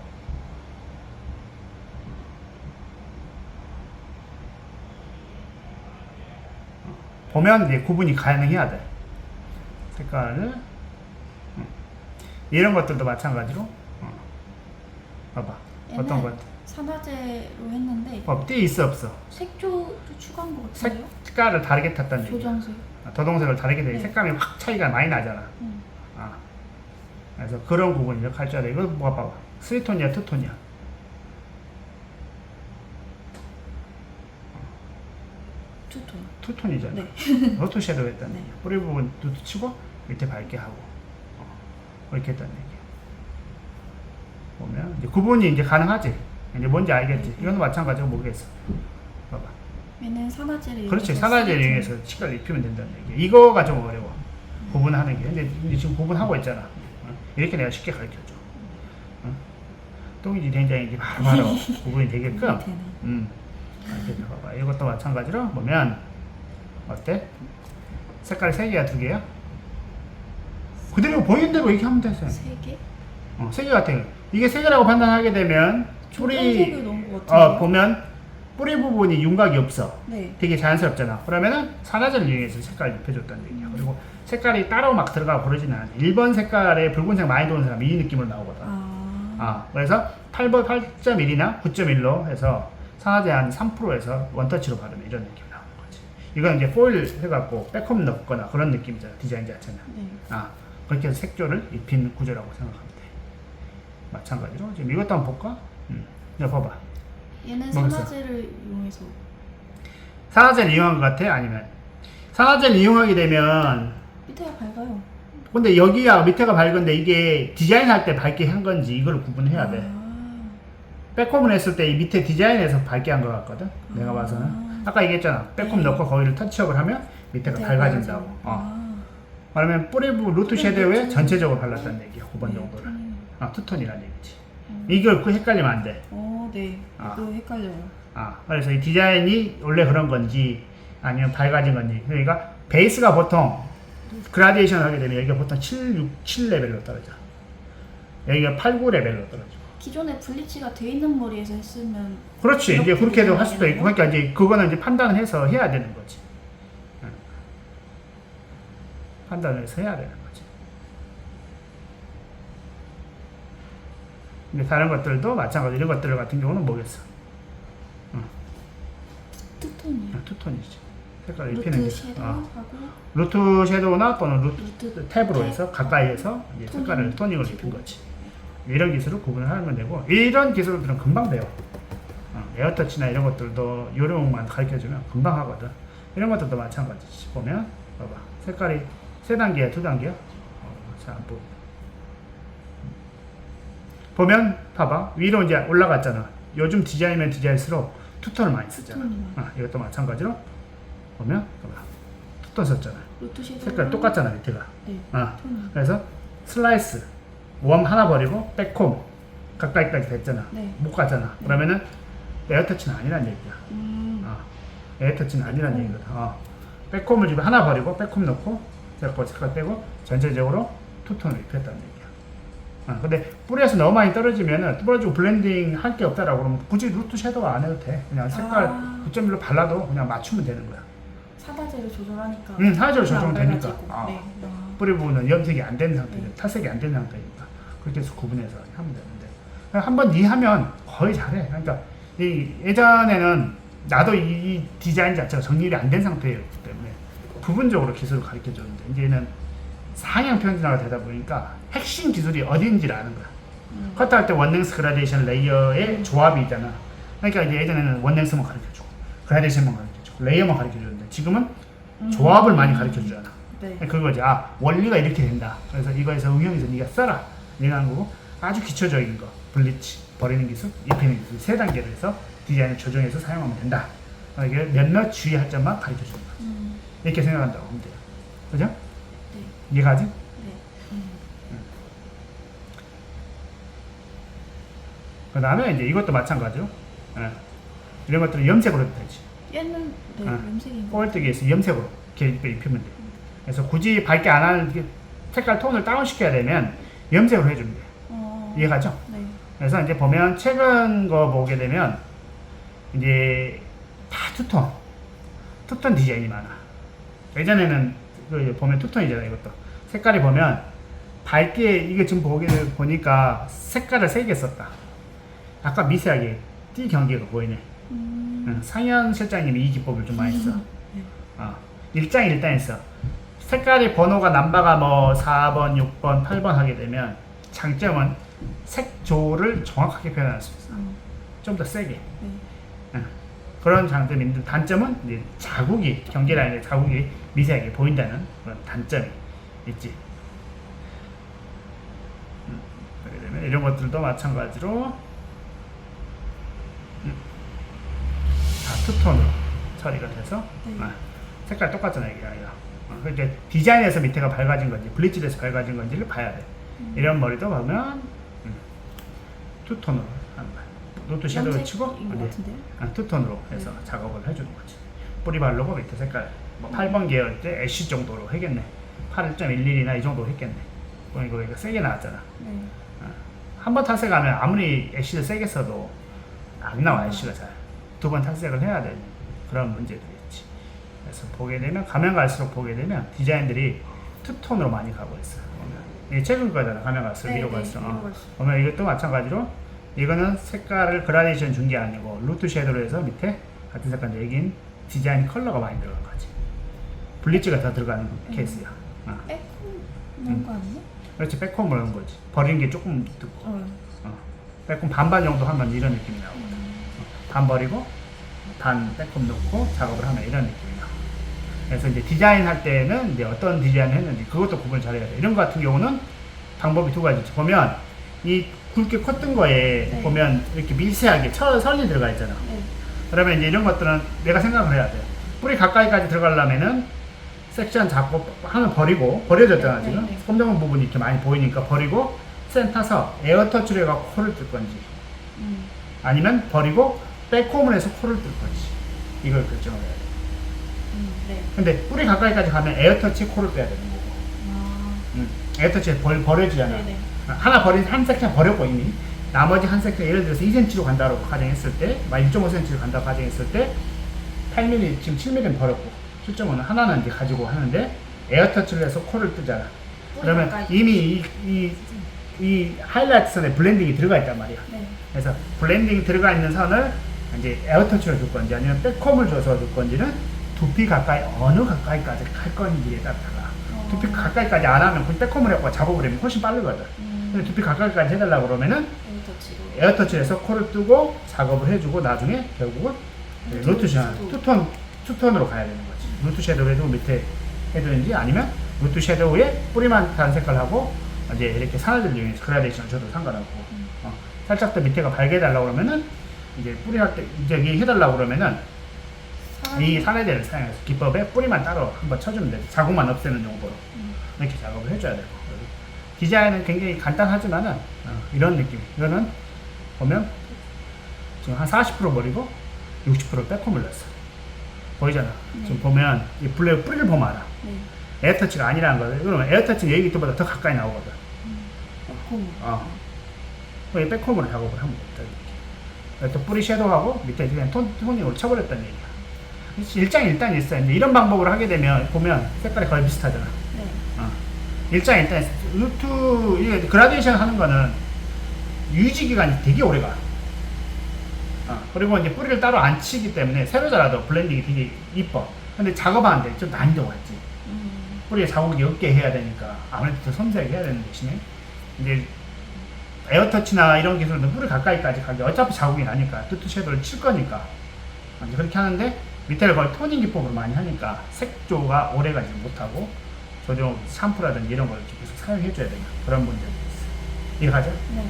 보면 이제 구분이 가능해야 돼. 색깔을 이런 것들도 마찬가지로 봐봐. 어떤 것 얘는 같아? 산화제로 했는데 띠 있어 없어? 색조도 추가한 것 같은데요? 색깔을 다르게 탔다는 얘기야. 조정색. 더동색을 다르게 돼. 네. 색감이 확 차이가 많이 나잖아. 아. 그래서 그런 부분을 이렇게 할 줄 알아. 이거 뭐 봐봐. 3톤이야, 2톤이야. 투톤. 2톤이잖아. 네. 로토 섀도우 했다는 네. 얘기야. 뿌리 부분도 치고 밑에 밝게 하고 이렇게 했다는 얘기야. 보면 이제 구분이 이제 가능하지. 이제 뭔지 알겠지. 네. 이건 마찬가지고 모르겠어. 봐봐. 얘는 산화제를 그렇지. 이용해서 산화제를 쓰겠죠. 이용해서 색깔을 입히면 된다는 얘기야. 이거가 좀 어려워. 구분하는 게. 근데 이제 지금 구분하고 있잖아. 이렇게 내가 쉽게 가르쳐줘. 똥인지 된장인지 바로바로 구분이 되게끔. 되네. 이렇게 봐봐. 이것도 마찬가지로 보면 어때? 색깔 3개야, 2개야? 그대로 보이는 대로 이렇게 하면 되세요. 3개? 3개 같아. 이게 3개라고 판단하게 되면 조정색을 넣은 것 같은데요? 보면 뿌리 부분이 윤곽이 없어. 네. 되게 자연스럽잖아. 그러면은 산화제를 이용해서 색깔을 입혀줬다는 얘기야. 그리고 색깔이 따로 막 들어가고 그러지는 않아. 1번 색깔에 붉은색 많이 도는 사람 이 느낌으로 나오거든. 그래서 8.1이나 9.1로 해서 산화제 한 3%에서 원터치로 바르면 이런 느낌이 나오는 거지. 이건 이제 포일 해갖고 백홈 넣거나 그런 느낌이잖아. 디자인 자체는. 네. 그렇게 해서 색조를 입힌 구조라고 생각하면 돼. 마찬가지로 지금 이것도 한번 볼까? 이거 봐봐. 얘는 뭐겠어? 산화제를 이용해서 산화제를 이용한 것 같아? 아니면 산화제를 이용하게 되면 밑에가 밝아요. 근데 여기야 밑에가 밝은데 이게 디자인할 때 밝게 한 건지 이걸 구분해야 돼. 백홈을 했을 때 이 밑에 디자인에서 밝게 한 것 같거든. 내가 봐서는. 아까 얘기했잖아. 백홈 네. 넣고 거기를 터치업을 하면 밑에가 밑에가 밝아진다고. 밝아져요. 말하면 뿌리 부분 루트 섀도우에 전체적으로 발랐다는 얘기야. 9번 네, 정도를. 톤이요. 투톤이라는 얘기지. 이걸 그 헷갈리면 안 돼. 네. 이거 헷갈려요. 그래서 이 디자인이 원래 그런 건지 아니면 밝아진 건지. 그러니까 베이스가 보통 그라데이션을 하게 되면 여기가 보통 7 레벨로 떨어져. 여기가 8, 9 레벨로 떨어져. 기존에 블리치가 돼 있는 머리에서 했으면 그렇지. 이제 이렇게 그렇게도 할 수도 있고. 되나요? 그러니까 이제 그거는 이제 판단을 해서 해야 되는 거지. 판단을 해서 해야 되는 거지. 근데 다른 것들도 마찬가지로 이런 것들 같은 경우는 뭐겠어? 투톤이요. 투톤이지. 색깔을 입히는 루트 게. 섀도우하고 루트 섀도우나 또는 루트 루트 탭으로 해서 가까이에서 이제 토닝. 색깔을 토닝을 입힌 거지. 이런 기술을 구분을 하면 되고, 이런 기술들은 금방 배워. 에어터치나 이런 것들도 요령만 가르쳐주면 금방 하거든. 이런 것들도 마찬가지지. 보면 봐봐. 색깔이 3단계야, 2단계야? 잘 안 보여. 보면 봐봐. 위로 이제 올라갔잖아. 요즘 디자인이면 디자인일수록 투톤을 많이 쓰잖아. 이것도 마찬가지로 보면 봐봐. 투톤 썼잖아. 루트 섀도우 색깔 똑같잖아, 밑에가. 네. 토닝. 그래서 슬라이스 웜 하나 버리고 백홈 가까이까지 됐잖아. 네. 못 가잖아. 그러면은 에어터치는 아니란 얘기야. 에어터치는 아니란 얘기거든. 백홈을 지금 하나 버리고 백홈 넣고 색깔 빼고 전체적으로 투톤을 입혔다는 얘기야. 근데 뿌리에서 너무 많이 떨어지면은 떨어지고 블렌딩 할 게 없다라고 그러면 굳이 루트 섀도우 안 해도 돼. 그냥 색깔 9.1로 발라도 그냥 맞추면 되는 거야. 사다제로 조절하니까. 사다제로 조절은 되니까. 발라지고. 네. 뿌리 부분은 염색이 안 된 상태니까, 탈색이 안 된 상태니까 그렇게 해서 구분해서 하면 되는데, 한번 이해하면 거의 잘해. 그러니까 예전에는 나도 이 디자인 자체가 정립이 안 된 상태였기 때문에 부분적으로 기술을 가르쳐 줬는데, 이제는 상향 편집화가 되다 보니까 핵심 기술이 어딘지를 아는 거야. 커트할 때 원랭스 그라데이션 레이어의 조합이 있잖아. 그러니까 이제 예전에는 원랭스만 가르쳐 주고 그라데이션만 가르쳐 주고 레이어만 가르쳐 줬는데, 지금은 조합을 많이 가르쳐 주잖아. 네. 그거지. 원리가 이렇게 된다. 그래서 이거에서 응용해서 네가 써라. 네가 한 거고, 아주 기초적인 거, 블리치, 버리는 기술, 입히는 기술, 세 단계로 해서 디자인을 조정해서 사용하면 된다. 이게 몇몇 주의할 점만 가르쳐 주는 거지. 이렇게 생각한다고 하면 돼요. 그죠? 네. 이해가지? 네. 그 다음에 이제 이것도 마찬가지로, 이런 것들은 염색으로 해도 되지. 얘는 네, 염색인 거. 꼴뚜기에서 염색으로 이렇게 입히면 돼. 그래서 굳이 밝게 안 하는 색깔 톤을 다운시켜야 되면 염색으로 해주면 돼. 이해가죠? 네. 그래서 이제 보면 최근 거 보게 되면 이제 다 투톤 디자인이 많아. 예전에는 보면 투톤이잖아. 이것도 색깔이 보면 밝게, 이게 지금 보니까 색깔을 3개 썼다. 아까 미세하게 띠 경계가 보이네. 상현 실장님이 이 기법을 좀 많이 써. 일장 있어. 색깔이 번호가 넘버가 뭐 4번, 6번, 8번 하게 되면 장점은 색조를 정확하게 표현할 수 있어. 좀 더 세게. 그런 장점이 있는데, 단점은 이제 자국이, 경계라는 자국이 미세하게 보인다는 그런 단점이 있지. 그렇게 되면 이런 것들도 마찬가지로 다 투톤으로 처리가 돼서 색깔 똑같잖아, 이게 아니라. 그러니까 디자인에서 밑에가 밝아진 건지 블리치에서 밝아진 건지를 봐야 돼. 이런 머리도 보면 투톤으로 하는 거야. 노트 섀도우 치고 투톤으로 해서 작업을 해주는 거지. 뿌리 바르고 밑에 색깔 뭐 8번 계열 때 애쉬 정도로 했겠네. 8.11이나 이 정도 했겠네. 이거 세게 나왔잖아. 한번 탈색하면 아무리 애쉬를 세게 써도 안 나와. 애쉬가 잘. 2번 탈색을 해야 되는 그런 문제들이 있지. 그래서 보게 되면, 가면 갈수록 보게 되면 디자인들이 투톤으로 많이 가고 있어요. 이게 최근 거잖아. 가면 갈수록 위로 갈수록. 보면 이것도 마찬가지로, 이거는 색깔을 그라데이션 준 게 아니고 루트 섀도우로 해서 밑에 같은 색깔 여긴 디자인 컬러가 많이 들어간 거지. 블리치가 더 들어가는 케이스야. 백홈 넣은 거 아니야? 그렇지. 백홈을 넣은 거지. 버리는 게 조금 듣고. 백홈 반반 정도 하면 이런 느낌이 나오거든. 반 버리고 반 백홈 넣고 작업을 하면 이런 느낌이 나와. 그래서 이제 디자인 할 때는 이제 어떤 디자인을 했는지 그것도 구분을 잘해야 돼. 이런 거 같은 경우는 방법이 2가지. 보면 이 굵게 컸던 거에 보면 이렇게 미세하게 선이 들어가 있잖아. 그러면 이제 이런 것들은 내가 생각을 해야 돼. 뿌리 가까이까지 들어가려면은 섹션 잡고 하나 버려졌잖아. 지금 검정한 부분이 이렇게 많이 보이니까 버리고 센터서 에어 터치로 해서 코를 뜰 건지, 아니면 버리고 백홈을 해서 코를 뜰 건지, 이걸 결정을 해야 돼. 근데 뿌리 가까이까지 가면 에어 터치 코를 빼야 되는 거고. 에어 터치 버려지잖아. 하나 한 섹션 버렸고 이미 나머지 한 섹션, 예를 들어서 2cm로 간다고 가정했을 때, 1.5cm로 간다고 가정했을 때 8mm, 지금 7mm는 버렸고 7.5는 하나는 이제 가지고 하는데 에어 터치를 해서 코를 뜨잖아. 그러면 이미 이 하이라이트 선에 블렌딩이 들어가 있단 말이야. 그래서 블렌딩 들어가 있는 선을 이제 에어 터치로 줄 건지 아니면 백홈을 줘서 줄 건지는 두피 가까이, 어느 가까이까지 할 건지에 따라가. 두피 가까이까지 안 하면 그 백홈을 해서 작업을 하면 훨씬 빠르거든. 근데 두피 가까이까지 해달라고 그러면은 에어 터치를 해서 코를 뜨고 작업을 해주고 나중에 결국은 루트 섀도우, 투톤으로 가야 되는 거지. 루트 섀도우 해도 밑에 해주는지, 아니면 루트 섀도우에 뿌리만 다른 색깔하고 이제 이렇게 산화제를 이용해서 그라데이션 줘도 상관없고, 살짝 더 밑에가 밝게 해달라고 그러면은 이제 뿌리 할 때 이제 해달라고 그러면은 이 산화제를 사용해서 기법에 뿌리만 따로 한번 쳐주면 돼. 자국만 없애는 용도로 이렇게 작업을 해줘야 되고. 디자인은 굉장히 간단하지만은 이런 느낌. 이거는 보면 지금 한 40% 버리고 60% 백홈을 넣었어. 보이잖아. 지금 보면 이 뿌리를 보면 알아. 에어터치가 아니라는 거예요. 그러면 에어터치는 여기 있기보다 더 가까이 나오거든. 백홈. 거기 백홈으로 작업을 하면 됩니다. 이렇게. 또 뿌리 섀도우하고 밑에 그냥 토닝으로 쳐버렸다는 얘기야. 일장일단일사. 이제 이런 방법으로 하게 되면 보면 색깔이 거의 비슷하잖아. 네. 일장일단 루트 이게 그라데이션 하는 거는 유지 기간이 되게 오래가. 그리고 이제 뿌리를 따로 안 치기 때문에 새로 자라도 블렌딩이 되게 이뻐. 근데 작업하는데 좀 난이도가 있지. 뿌리에 자국이 없게 해야 되니까 아무래도 더 섬세하게 해야 되는 대신에 이제 에어터치나 이런 기술은 뿌리 가까이까지 가게 어차피 자국이 나니까 투투 섀도우를 칠 거니까 이제 그렇게 하는데 밑에를 거의 토닝 기법으로 많이 하니까 색조가 오래 가지 못하고 조종 샴푸라든지 이런 걸 계속 사용해줘야 되는 그런 문제도 있어. 이해가죠? 네.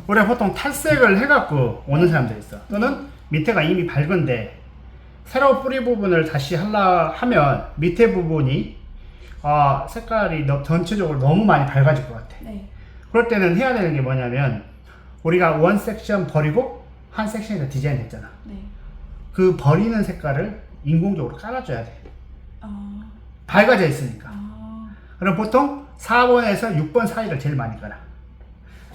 우리가 보통 탈색을 해갖고 오는 사람들 있어. 또는 밑에가 이미 밝은데 새로 뿌리 부분을 다시 하려 하면 밑에 부분이 색깔이 전체적으로 너무 많이 밝아질 것 같아. 네. 그럴 때는 해야 되는 게 뭐냐면 우리가 원 섹션 버리고 한 섹션에다 디자인 했잖아. 네. 그 버리는 색깔을 인공적으로 깔아줘야 돼. 아. 밝아져 있으니까. 아. 그럼 보통 4번에서 6번 사이를 제일 많이 깔아.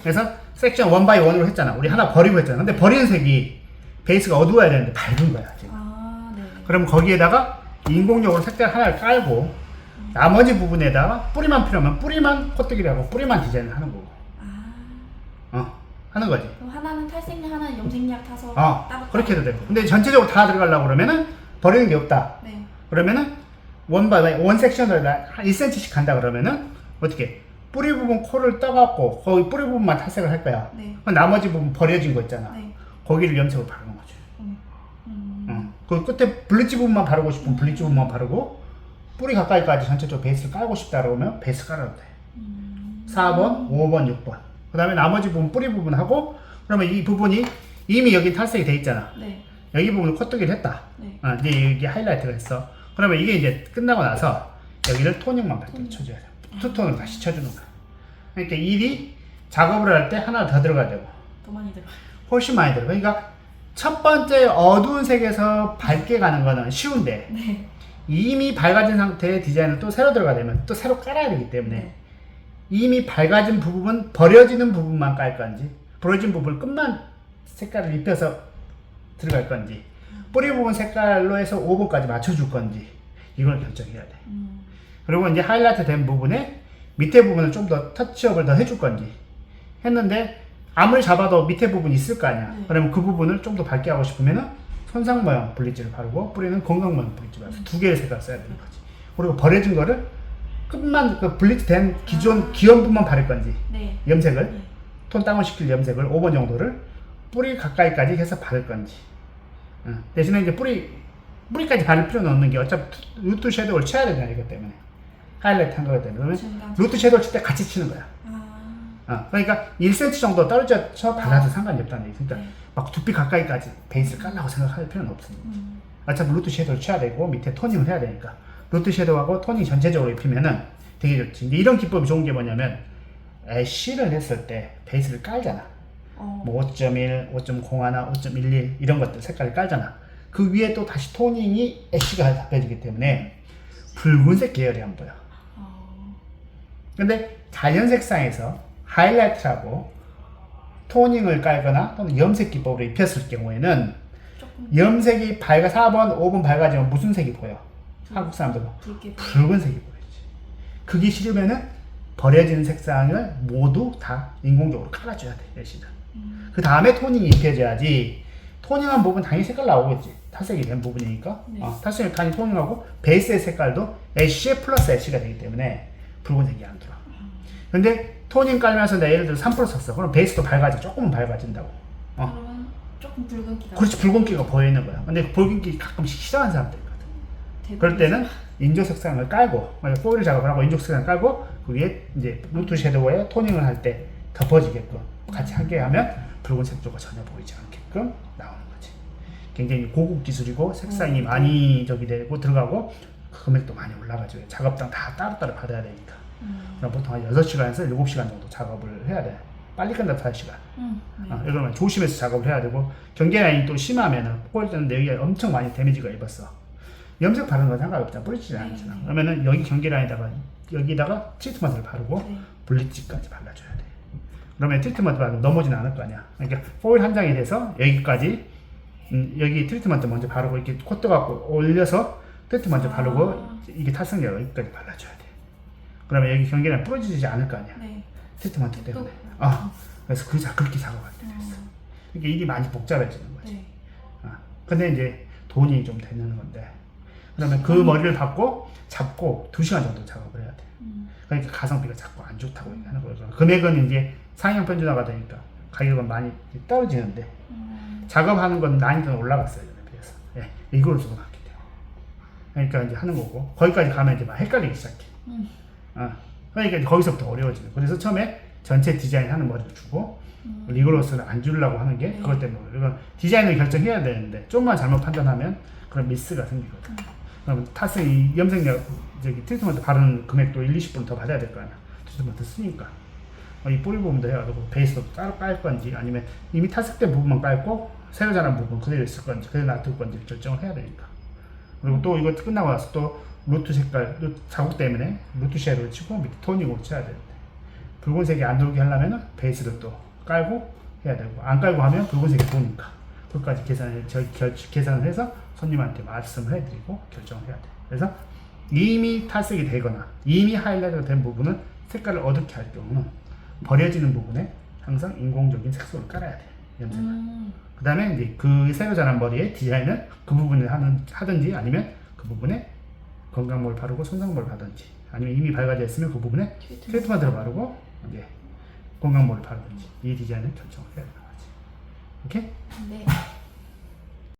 그래서 섹션 1x1으로 했잖아. 우리 하나 버리고 했잖아. 근데 버리는 색이 베이스가 어두워야 되는데 밝은 거야 지금. 아, 네. 그럼 거기에다가 인공적으로 색깔 하나를 깔고 나머지 부분에다가 뿌리만 필요하면 뿌리만 코뜨기를 하고 뿌리만 디자인을 하는 거고. 하는 거지. 그럼 하나는 탈색약, 하나는 염색약 타서 따로 그렇게 해도 되고. 근데 전체적으로 다 들어가려고 그러면은 버리는 게 없다. 네. 그러면은 원 섹션을 한 1cm씩 간다 그러면은 어떻게 뿌리 부분 코를 떠갖고 거기 뿌리 부분만 탈색을 할 거야. 네. 그럼 나머지 부분 버려진 거 있잖아. 네. 거기를 염색으로 바르는 거지. 그 끝에 블리치 부분만 바르고 싶으면 블리치 부분만 바르고 뿌리 가까이까지 전체적으로 베이스를 깔고 싶다 그러면 베이스 깔아도 돼. 4번, 5번, 6번. 그 다음에 나머지 부분 뿌리 부분 하고 그러면 이 부분이 이미 여기 탈색이 돼 있잖아. 네. 여기 부분을 코뜨기를 했다. 네. 이제 여기 하이라이트가 있어. 그러면 이게 이제 끝나고 나서 여기를 토닝만 발등 쳐줘야 돼. 투톤을 다시 쳐주는 거야. 그러니까 일이 작업을 할 때 하나 더 들어가야 되고 더 많이 들어. 훨씬 많이 들어. 그러니까 첫 번째 어두운 색에서 밝게 가는 거는 쉬운데 네. 이미 밝아진 상태의 디자인을 또 새로 들어가야 되면 또 새로 깔아야 되기 때문에 네. 이미 밝아진 부분, 버려지는 부분만 깔 건지 버려진 부분 끝만 색깔을 입혀서 들어갈 건지 뿌리 부분 색깔로 해서 5번까지 맞춰줄 건지 이걸 결정해야 돼. 그리고 이제 하이라이트 된 부분에 밑에 부분을 좀 더 터치업을 더 해줄 건지 했는데 아무리 잡아도 밑에 부분이 있을 거 아니야. 네. 그러면 그 부분을 좀 더 밝게 하고 싶으면은 손상 모양 블리치를 바르고 뿌리는 건강 모양 블리치를 바르고 두 개의 색깔을 써야 되는 거지. 그리고 버려진 거를 끝만 그 블리치 된 기존 기원부만 바를 건지 네. 염색을 네. 톤 다운 시킬 염색을 5번 정도를 뿌리 가까이까지 해서 바를 건지. 대신에 이제 뿌리까지 바를 필요는 없는 게 어차피 루트 섀도우를 쳐야 되잖아. 이것 때문에 하이라이트 한 거기 때문에 그러면 루트 섀도우 칠 때 같이 치는 거야. 그러니까 1cm 정도 떨어져서 발라도 상관이 없다는 얘기. 그러니까 네. 막 두피 가까이까지 베이스를 깔라고 생각할 필요는 없습니다. 어차피 루트 섀도우를 쳐야 되고 밑에 토닝을 해야 되니까 루트 섀도우하고 토닝 전체적으로 입히면은 되게 좋지. 근데 이런 기법이 좋은 게 뭐냐면 애쉬를 했을 때 베이스를 깔잖아. 뭐 5.1, 5.01, 5.11 이런 것들 색깔을 깔잖아. 그 위에 또 다시 토닝이 애쉬가 잡혀지기 때문에 붉은색 계열이 안 보여. 근데 자연 색상에서 하이라이트라고 토닝을 깔거나 또는 염색 기법으로 입혔을 경우에는 염색이 4번, 5번 밝아지면 무슨 색이 보여? 한국 사람들은 붉은색이 보이지. 그게 싫으면은 버려진 색상을 모두 다 인공적으로 깔아줘야 돼, 애쉬가. 그 다음에 토닝이 입혀져야지. 토닝한 부분 당연히 색깔 나오겠지. 탈색이 된 부분이니까. 네. 탈색을 당연히 토닝하고 베이스의 색깔도 애쉬 플러스 애쉬가 되기 때문에 붉은색이 안 들어. 근데 토닝 깔면서 내가 예를 들어 3% 썼어. 그럼 베이스도 밝아져. 조금은 밝아진다고. 그러면 조금 붉은기가. 그렇지, 붉은기가 보이는 거야. 근데 붉은기 가끔씩 싫어하는 사람들 있거든. 그럴 때는 인조 색상을 깔고, 포일 작업을 하고 인조 색상을 깔고 그 위에 이제 루트 섀도우에 토닝을 할 때 덮어지게끔 같이 하게 하면 붉은색 조가 전혀 보이지 않게끔 나오는 거지. 굉장히 고급 기술이고 색상이 많이 저기 되고 들어가고 금액도 많이 올라가죠. 작업당 다 따로따로 받아야 되니까. 그럼 보통 한 6시간에서 7시간 정도 작업을 해야 돼. 빨리 끝나도 5시간. 네. 이러면 조심해서 작업을 해야 되고 경계라인이 또 심하면은 포일 뜨는데 여기가 엄청 많이 데미지가 입었어. 염색 바르는 건 상관없잖아. 뿌리치지 않잖아. 네. 그러면은 여기 경계라인에다가 여기다가 트리트먼트를 바르고 네. 블리치까지 발라줘야 돼. 그러면 트리트먼트 바르면 넘어지는 않을 거 아니야. 그러니까 포일 한 장에 대해서 여기까지 여기 트리트먼트 먼저 바르고 이렇게 콧대 갖고 올려서 트리트먼트 바르고 이게 탈색약 여기까지 발라줘야 돼. 그러면 여기 경계라인 부러지지 않을 거 아니야. 네. 트리트먼트 때문에. 또, 그래서 그렇게 작업할 때 됐어. 그러니까 일이 많이 복잡해지는 거지. 네. 근데 이제 돈이 좀 되는 건데. 그러면 그 머리를 잡고 2시간 정도 작업을 해야 돼. 그러니까 가성비가 자꾸 안 좋다고 얘기하는 거예요. 금액은 이제 상향 편준화가 되니까 가격은 많이 떨어지는데 작업하는 건 난이도는 올라갔어요. 비해서. 예, 이걸로 적응하게 돼요. 그러니까 이제 하는 거고 거기까지 가면 이제 막 헷갈리기 시작해. 그러니까 이제 거기서부터 어려워지는. 그래서 처음에 전체 디자인하는 머리를 주고 리그로스를 안 주려고 하는 게 그것 때문에. 이건 디자인을 결정해야 되는데 좀만 잘못 판단하면 그런 미스가 생기거든. 그럼 탈색 이 염색약 트리트먼트 바르는 금액도 1-20% 더 받아야 될 거 아니야. 트리트먼트 쓰니까 이 뿌리 부분도 해가지고 베이스도 따로 깔 건지 아니면 이미 탈색된 부분만 깔고 새로 자란 부분 그대로 있을 건지 그대로 놔둘 건지 결정을 해야 되니까. 그리고 또 이거 끝나고 나서 또 루트 색깔 자국 때문에 루트 쉐도를 치고 밑에 토닉으로 쳐야 되는데 붉은색이 안 들어오게 하려면 베이스를 또 깔고 해야 되고 안 깔고 하면 붉은색이 도니까 그것까지 계산을 해서 손님한테 말씀을 해드리고 결정을 해야 돼. 그래서 이미 탈색이 되거나 이미 하이라이트가 된 부분은 색깔을 어둡게 할 경우는 버려지는 부분에 항상 인공적인 색소를 깔아야 돼. 염색을. 그 다음에 이제 그 새로 자란 머리의 디자인을 그 부분에 하든지 아니면 그 부분에 건강모를 바르고 손상모를 바르든지 아니면 이미 밝아져 있으면 그 부분에 트리트먼트를 바르고 이제 건강모를 바르든지 이 디자인을 결정을 해야 되는 거지. 오케이? 네.